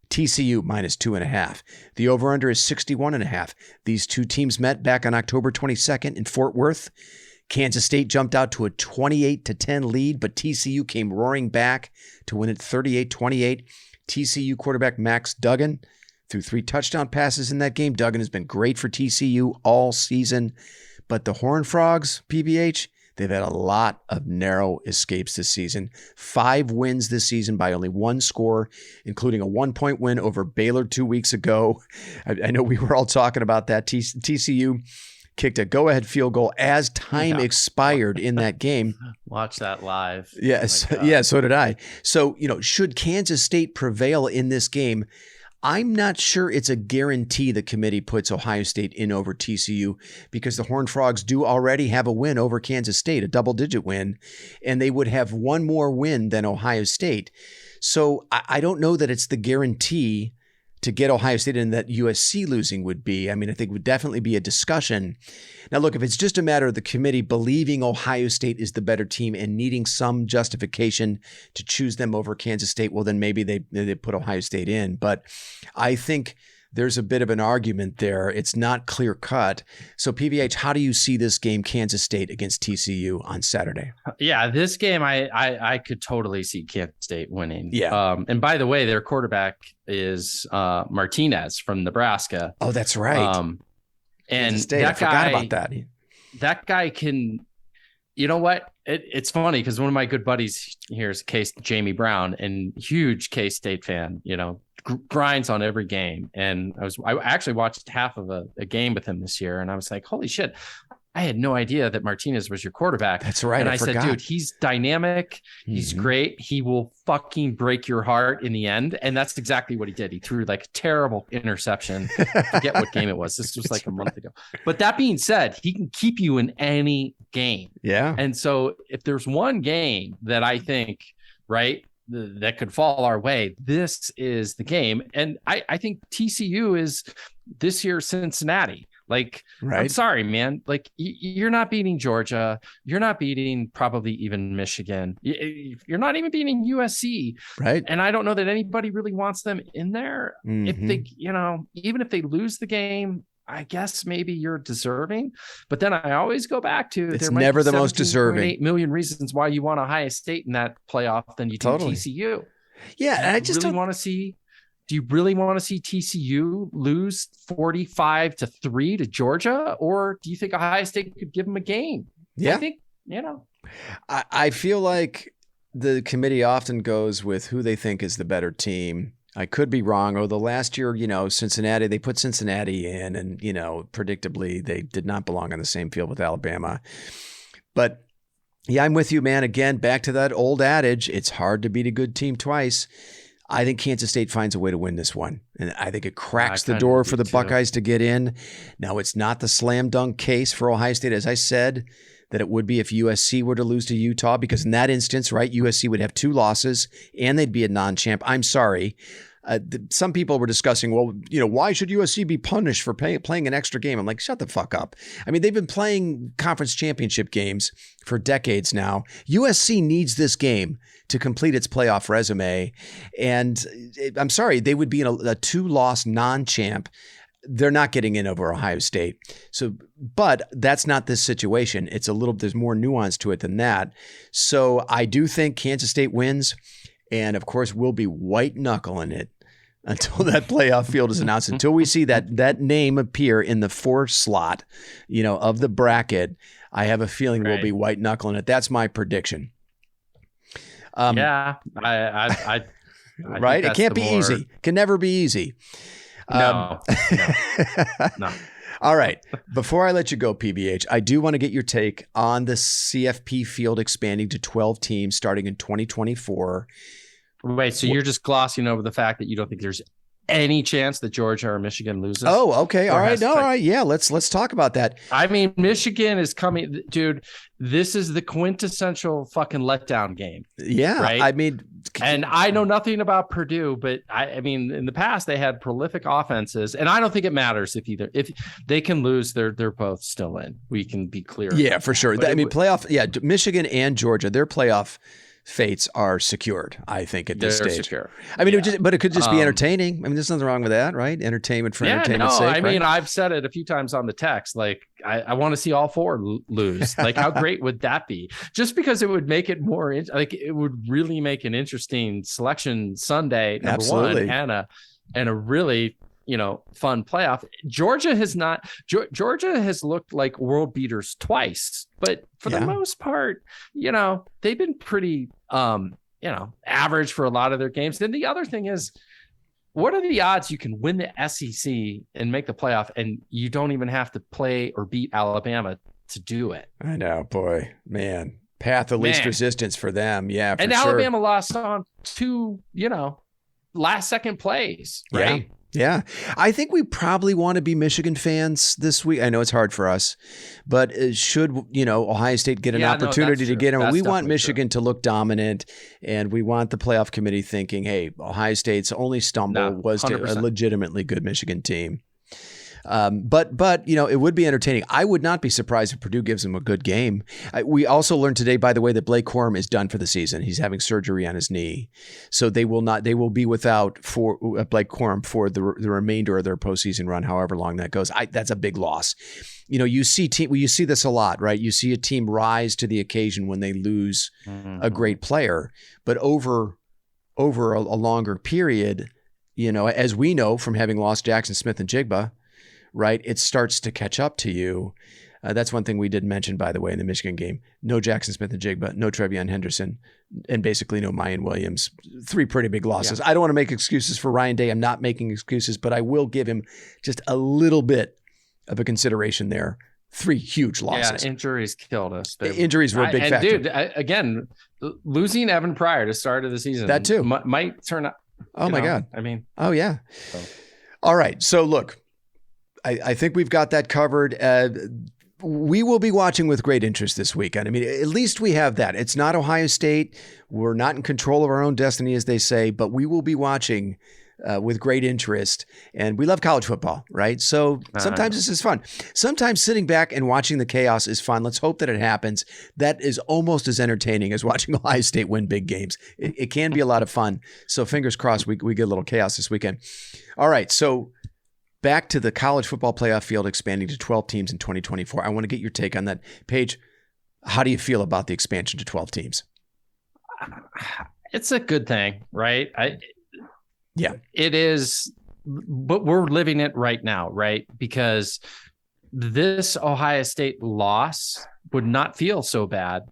TCU minus 2.5. The over-under is 61.5. These two teams met back on October 22nd in Fort Worth. Kansas State jumped out to a 28-10 lead, but TCU came roaring back to win it 38-28. TCU quarterback Max Duggan threw 3 touchdown passes in that game. Duggan has been great for TCU all season, but the Horned Frogs, PBH, they've had a lot of narrow escapes this season. 5 wins this season by only 1 score, including a 1-point win over Baylor 2 weeks ago. I know we were all talking about that. TCU kicked a go-ahead field goal as time expired in that game. Watch that live. Yes. Yeah, so did I. So, should Kansas State prevail in this game, I'm not sure it's a guarantee the committee puts Ohio State in over TCU because the Horned Frogs do already have a win over Kansas State, a double-digit win, and they would have one more win than Ohio State. So I don't know that it's the guarantee to get Ohio State in that USC losing would be. I mean, I think it would definitely be a discussion. Now, look, if it's just a matter of the committee believing Ohio State is the better team and needing some justification to choose them over Kansas State, well, then maybe they put Ohio State in. But I think there's a bit of an argument there. It's not clear cut. So PVH, how do you see this game, Kansas State against TCU on Saturday? Yeah, this game, I could totally see Kansas State winning. Yeah. And by the way, their quarterback is Martinez from Nebraska. Oh, that's right. And State, I forgot about that. That guy can, you know what? It's funny because one of my good buddies here is Jamie Brown, and huge K-State fan, grinds on every game. And I actually watched half of a game with him this year, and I was like, holy shit, I had no idea that Martinez was your quarterback. That's right. And I said, dude, he's dynamic. He's great. He will fucking break your heart in the end. And that's exactly what he did. He threw like a terrible interception. I forget what game it was. This was like a month ago. But that being said, he can keep you in any game. Yeah. And so if there's one game that I think, right, that could fall our way, this is the game. And I think TCU is this year Cincinnati. Like, right. I'm sorry, man. Like, you're not beating Georgia. You're not beating probably even Michigan. You're not even beating USC. Right. And I don't know that anybody really wants them in there. If they, even if they lose the game, I guess maybe you're deserving. But then I always go back to it's never the most deserving. 8 million reasons why you want Ohio State in that playoff than you do TCU. Yeah. And I just really want to see. Do you really want to see TCU lose 45-3 to Georgia, or do you think Ohio State could give them a game? Yeah. I think, I feel like the committee often goes with who they think is the better team. I could be wrong. Or the last year, Cincinnati, they put Cincinnati in, and, predictably they did not belong on the same field with Alabama. But yeah, I'm with you, man. Again, back to that old adage, it's hard to beat a good team twice. I think Kansas State finds a way to win this one. And I think it cracks the door for the Buckeyes to get in. Now, it's not the slam dunk case for Ohio State, as I said, that it would be if USC were to lose to Utah, because in that instance, right, USC would have 2 losses and they'd be a non-champ. I'm sorry. Some people were discussing, well, why should USC be punished for playing an extra game? I'm like, shut the fuck up. I mean, they've been playing conference championship games for decades now. USC needs this game to complete its playoff resume. And I'm sorry, they would be in a 2-loss non-champ. They're not getting in over Ohio State. So, but that's not this situation. There's more nuance to it than that. So I do think Kansas State wins. And of course, we'll be white knuckling it until that playoff field is announced, until we see that name appear in the 4 slot, of the bracket. I have a feeling we'll be white knuckling it. That's my prediction. I right. It can't be easy. Can never be easy. No. All right. Before I let you go, PBH, I do want to get your take on the CFP field expanding to 12 teams starting in 2024. Wait, so you're just glossing over the fact that you don't think there's any chance that Georgia or Michigan loses? Oh, okay. All right. No, all right. Yeah, let's talk about that. I mean, Michigan is coming, dude. This is the quintessential fucking letdown game. Yeah. Right. I mean, and I know nothing about Purdue, but I mean, in the past they had prolific offenses, and I don't think it matters if they can lose, they're both still in. We can be clear. Yeah, for sure. I mean, playoff. Yeah, Michigan and Georgia, their playoff fates are secured, I think, at this stage. Secure. I mean, it could just be entertaining. I mean, there's nothing wrong with that, right? Entertainment for entertainment's sake. I mean, I've said it a few times on the text. Like, I want to see all 4 lose. Like, how great would that be? Just because it would make it more, it would really make an interesting selection Sunday, number Absolutely. one, and a really, fun playoff. Georgia has looked like world beaters twice, but for the most part, they've been pretty, average for a lot of their games. Then the other thing is, what are the odds you can win the SEC and make the playoff and you don't even have to play or beat Alabama to do it? I know, boy, man, path of least resistance for them. Yeah. And Alabama lost on 2, last second plays, right? Yeah. I think we probably want to be Michigan fans this week. I know it's hard for us, but should, Ohio State get an opportunity to get them? We want Michigan to look dominant, and we want the playoff committee thinking, hey, Ohio State's only stumble was to a legitimately good Michigan team. But it would be entertaining. I would not be surprised if Purdue gives them a good game. We also learned today, by the way, that Blake Corum is done for the season. He's having surgery on his knee, so they will be without for Blake Corum for the remainder of their postseason run, however long that goes. That's a big loss. You see this a lot, right? You see a team rise to the occasion when they lose a great player, but over a longer period, as we know from having lost Jackson Smith and Jigba, right, it starts to catch up to you. That's one thing we did mention, by the way, in the Michigan game. No Jackson Smith and Jigba, no Trevion Henderson, and basically no Mayan Williams. 3 pretty big losses. Yeah. I don't want to make excuses for Ryan Day. I'm not making excuses, but I will give him just a little bit of a consideration there. 3 huge losses. Yeah, injuries killed us. Injuries were a big factor. Dude, again, losing Evan Pryor to start of the season. That too. Might turn up. Oh, my God. I mean. Oh, yeah. So. All right. So, look. I think we've got that covered. We will be watching with great interest this weekend. I mean, at least we have that. It's not Ohio State. We're not in control of our own destiny, as they say, but we will be watching with great interest. And we love college football, right? So sometimes this is fun. Sometimes sitting back and watching the chaos is fun. Let's hope that it happens. That is almost as entertaining as watching Ohio State win big games. It can be a lot of fun. So fingers crossed we get a little chaos this weekend. All right, so back to the college football playoff field expanding to 12 teams in 2024. I want to get your take on that. Paige, how do you feel about the expansion to 12 teams? It's a good thing, right? Yeah, it is, but we're living it right now, right? Because this Ohio State loss would not feel so bad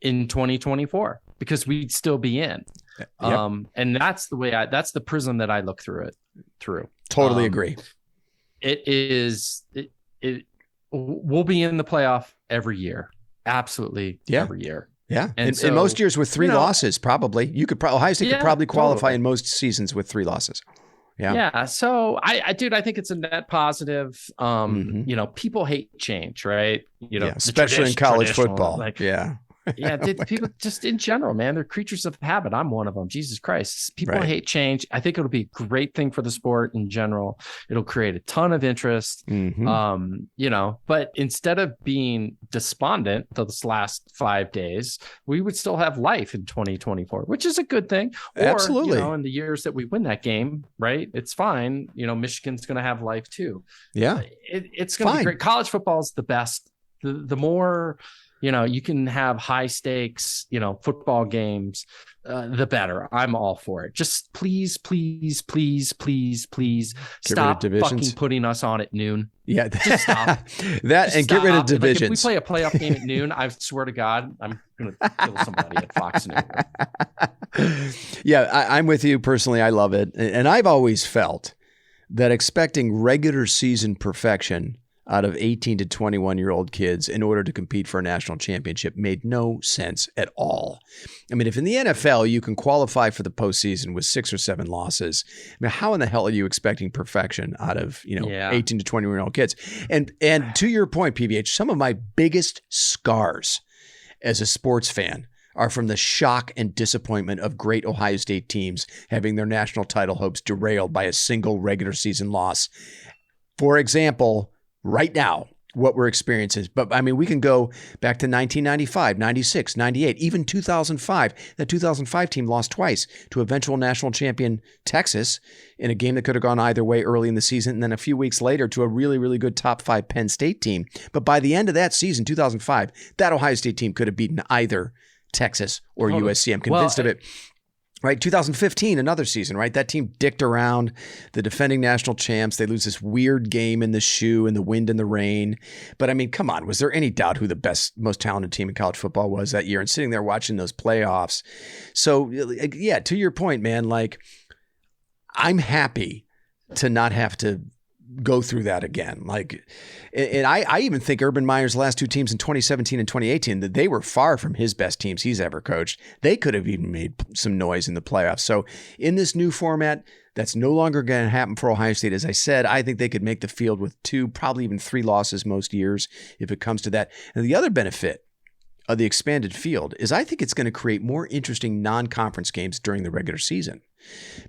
in 2024 because we'd still be in. Yep. And that's the way that's the prism that I look through it through. Totally agree. We'll be in the playoff every year. Absolutely. Every year. Yeah. And in most years with 3 losses, probably Ohio State could probably qualify in most seasons with 3 losses. Yeah. Yeah. So I think it's a net positive. People hate change, right? Especially in college football. People just in general, man, they're creatures of habit. I'm one of them. Jesus Christ. People hate change. I think it'll be a great thing for the sport in general. It'll create a ton of interest. But instead of being despondent this last 5 days, we would still have life in 2024, which is a good thing. Or, absolutely. In the years that we win that game, right? It's fine. Michigan's going to have life too. Yeah. It's going to be great. College football is the best. The more you can have high stakes, football games, the better. I'm all for it. Just please stop fucking putting us on at noon. Yeah. Just stop. Get rid of divisions. Like if we play a playoff game at noon, I swear to God, I'm going to kill somebody at Fox News. Yeah, I'm with you personally. I love it. And I've always felt that expecting regular season perfection out of 18 to 21-year-old kids in order to compete for a national championship made no sense at all. I mean, if in the NFL you can qualify for the postseason with 6 or 7 losses, I mean, how in the hell are you expecting perfection out of 18 to 21-year-old kids? And to your point, PVH, some of my biggest scars as a sports fan are from the shock and disappointment of great Ohio State teams having their national title hopes derailed by a single regular season loss. For example, right now, what we're experiencing. But I mean, we can go back to 1995, 96, 98, even 2005. That 2005 team lost twice to eventual national champion Texas in a game that could have gone either way early in the season. And then a few weeks later to a really, really good top 5 Penn State team. But by the end of that season, 2005, that Ohio State team could have beaten either Texas or USC. I'm convinced of it. Right, 2015, another season, right? That team dicked around the defending national champs. They lose this weird game in the shoe and the wind and the rain. But I mean, come on, was there any doubt who the best, most talented team in college football was that year? And sitting there watching those playoffs. So yeah, to your point, man, like I'm happy to not have to go through that again. Like, and I even think Urban Meyer's last 2 teams in 2017 and 2018, that they were far from his best teams he's ever coached. They could have even made some noise in the playoffs. So in this new format, that's no longer going to happen for Ohio State. As I said, I think they could make the field with 2, probably even 3 losses most years if it comes to that. And the other benefit of the expanded field is I think it's going to create more interesting non-conference games during the regular season,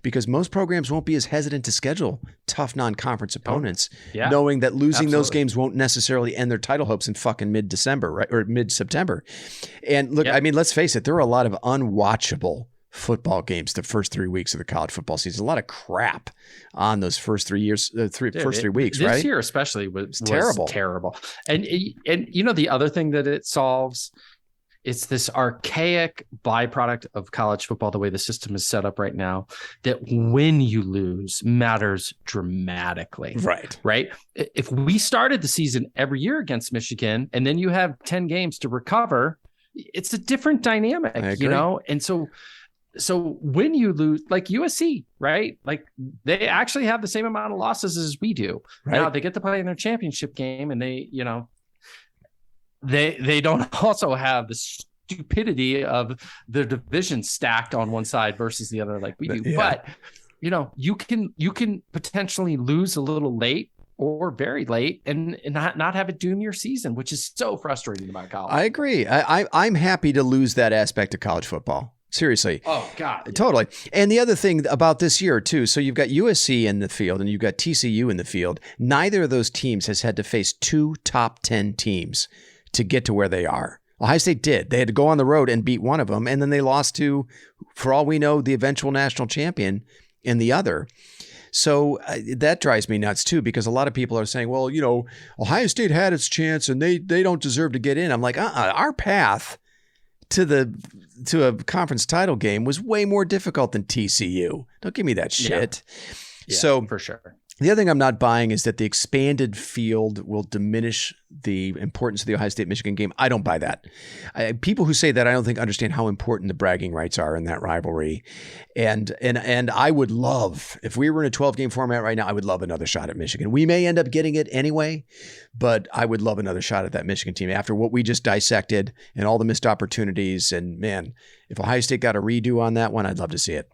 because most programs won't be as hesitant to schedule tough non-conference opponents, knowing that losing those games won't necessarily end their title hopes in fucking mid-December, right? Or mid-September. And look, I mean, let's face it, there are a lot of unwatchable football games the first 3 weeks of the college football season. A lot of crap on those first 3 years, first 3 weeks, right? This year especially was terrible. And the other thing that it solves, it's this archaic byproduct of college football, the way the system is set up right now, that when you lose matters dramatically. Right. If we started the season every year against Michigan and then you have 10 games to recover, it's a different dynamic, And so when you lose, like USC, right? Like they actually have the same amount of losses as we do. Right. Now they get to play in their championship game, and they don't also have the stupidity of the division stacked on one side versus the other like we do. Yeah. But you can potentially lose a little late or very late and not have it doom your season, which is so frustrating about college. I agree. I'm happy to lose that aspect of college football. Seriously. Oh, God. Totally. And the other thing about this year, too, so you've got USC in the field and you've got TCU in the field. Neither of those teams has had to face 2 top 10 teams to get to where they are. Ohio State did. They had to go on the road and beat one of them, and then they lost to, for all we know, the eventual national champion in the other. So that drives me nuts, too, because a lot of people are saying, well, Ohio State had its chance and they don't deserve to get in. I'm like, our path to a conference title game was way more difficult than TCU. Don't give me that shit. Yeah, so for sure. The other thing I'm not buying is that the expanded field will diminish the importance of the Ohio State-Michigan game. I don't buy that. People who say that, I don't think understand how important the bragging rights are in that rivalry. And I would love, if we were in a 12-game format right now, I would love another shot at Michigan. We may end up getting it anyway, but I would love another shot at that Michigan team after what we just dissected and all the missed opportunities. And man, if Ohio State got a redo on that one, I'd love to see it.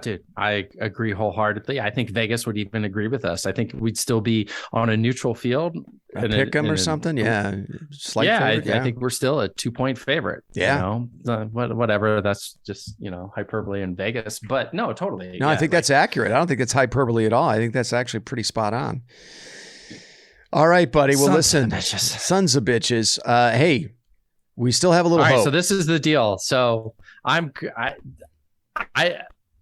Dude, I agree wholeheartedly. I think Vegas would even agree with us. I think we'd still be on a neutral field. Pick 'em or something. Yeah. Slight favorite, I think we're still a 2-point favorite. Yeah. Whatever. That's just, hyperbole in Vegas. But no, totally. No, I think that's accurate. I don't think it's hyperbole at all. I think that's actually pretty spot on. All right, buddy. Well, listen. Sons of bitches. Hey, we still have a little hope. So this is the deal. So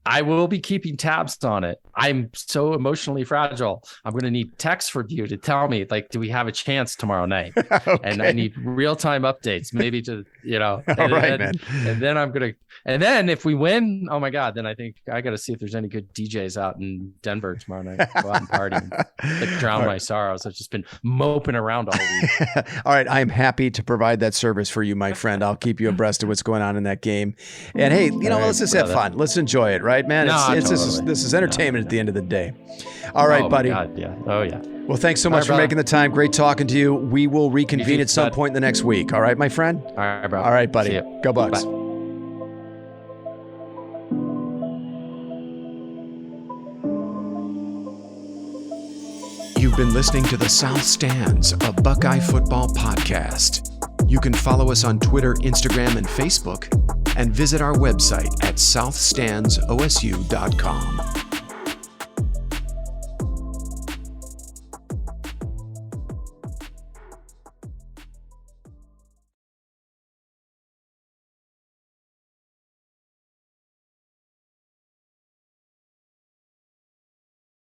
I will be keeping tabs on it. I'm so emotionally fragile. I'm going to need text from you to tell me, like, do we have a chance tomorrow night? Okay. And I need real-time updates, maybe to, All right, man. And then I'm going to, and then if we win, oh my God, then I think I got to see if there's any good DJs out in Denver tomorrow night. Go out and party and like, drown my sorrows. I've just been moping around all week. All right. I am happy to provide that service for you, my friend. I'll keep you abreast of what's going on in that game. And hey, let's just have fun. Let's enjoy it, right, man? This is entertainment at the end of the day. All right, buddy. God, yeah. Oh, yeah. Well, thanks so much for making the time. Great talking to you. We will reconvene at some point in the next week. All right, my friend? All right, bro. All right, buddy. Go Bucks. Bye. You've been listening to the South Stands, a Buckeye football podcast. You can follow us on Twitter, Instagram, and Facebook, and visit our website at southstandsosu.com.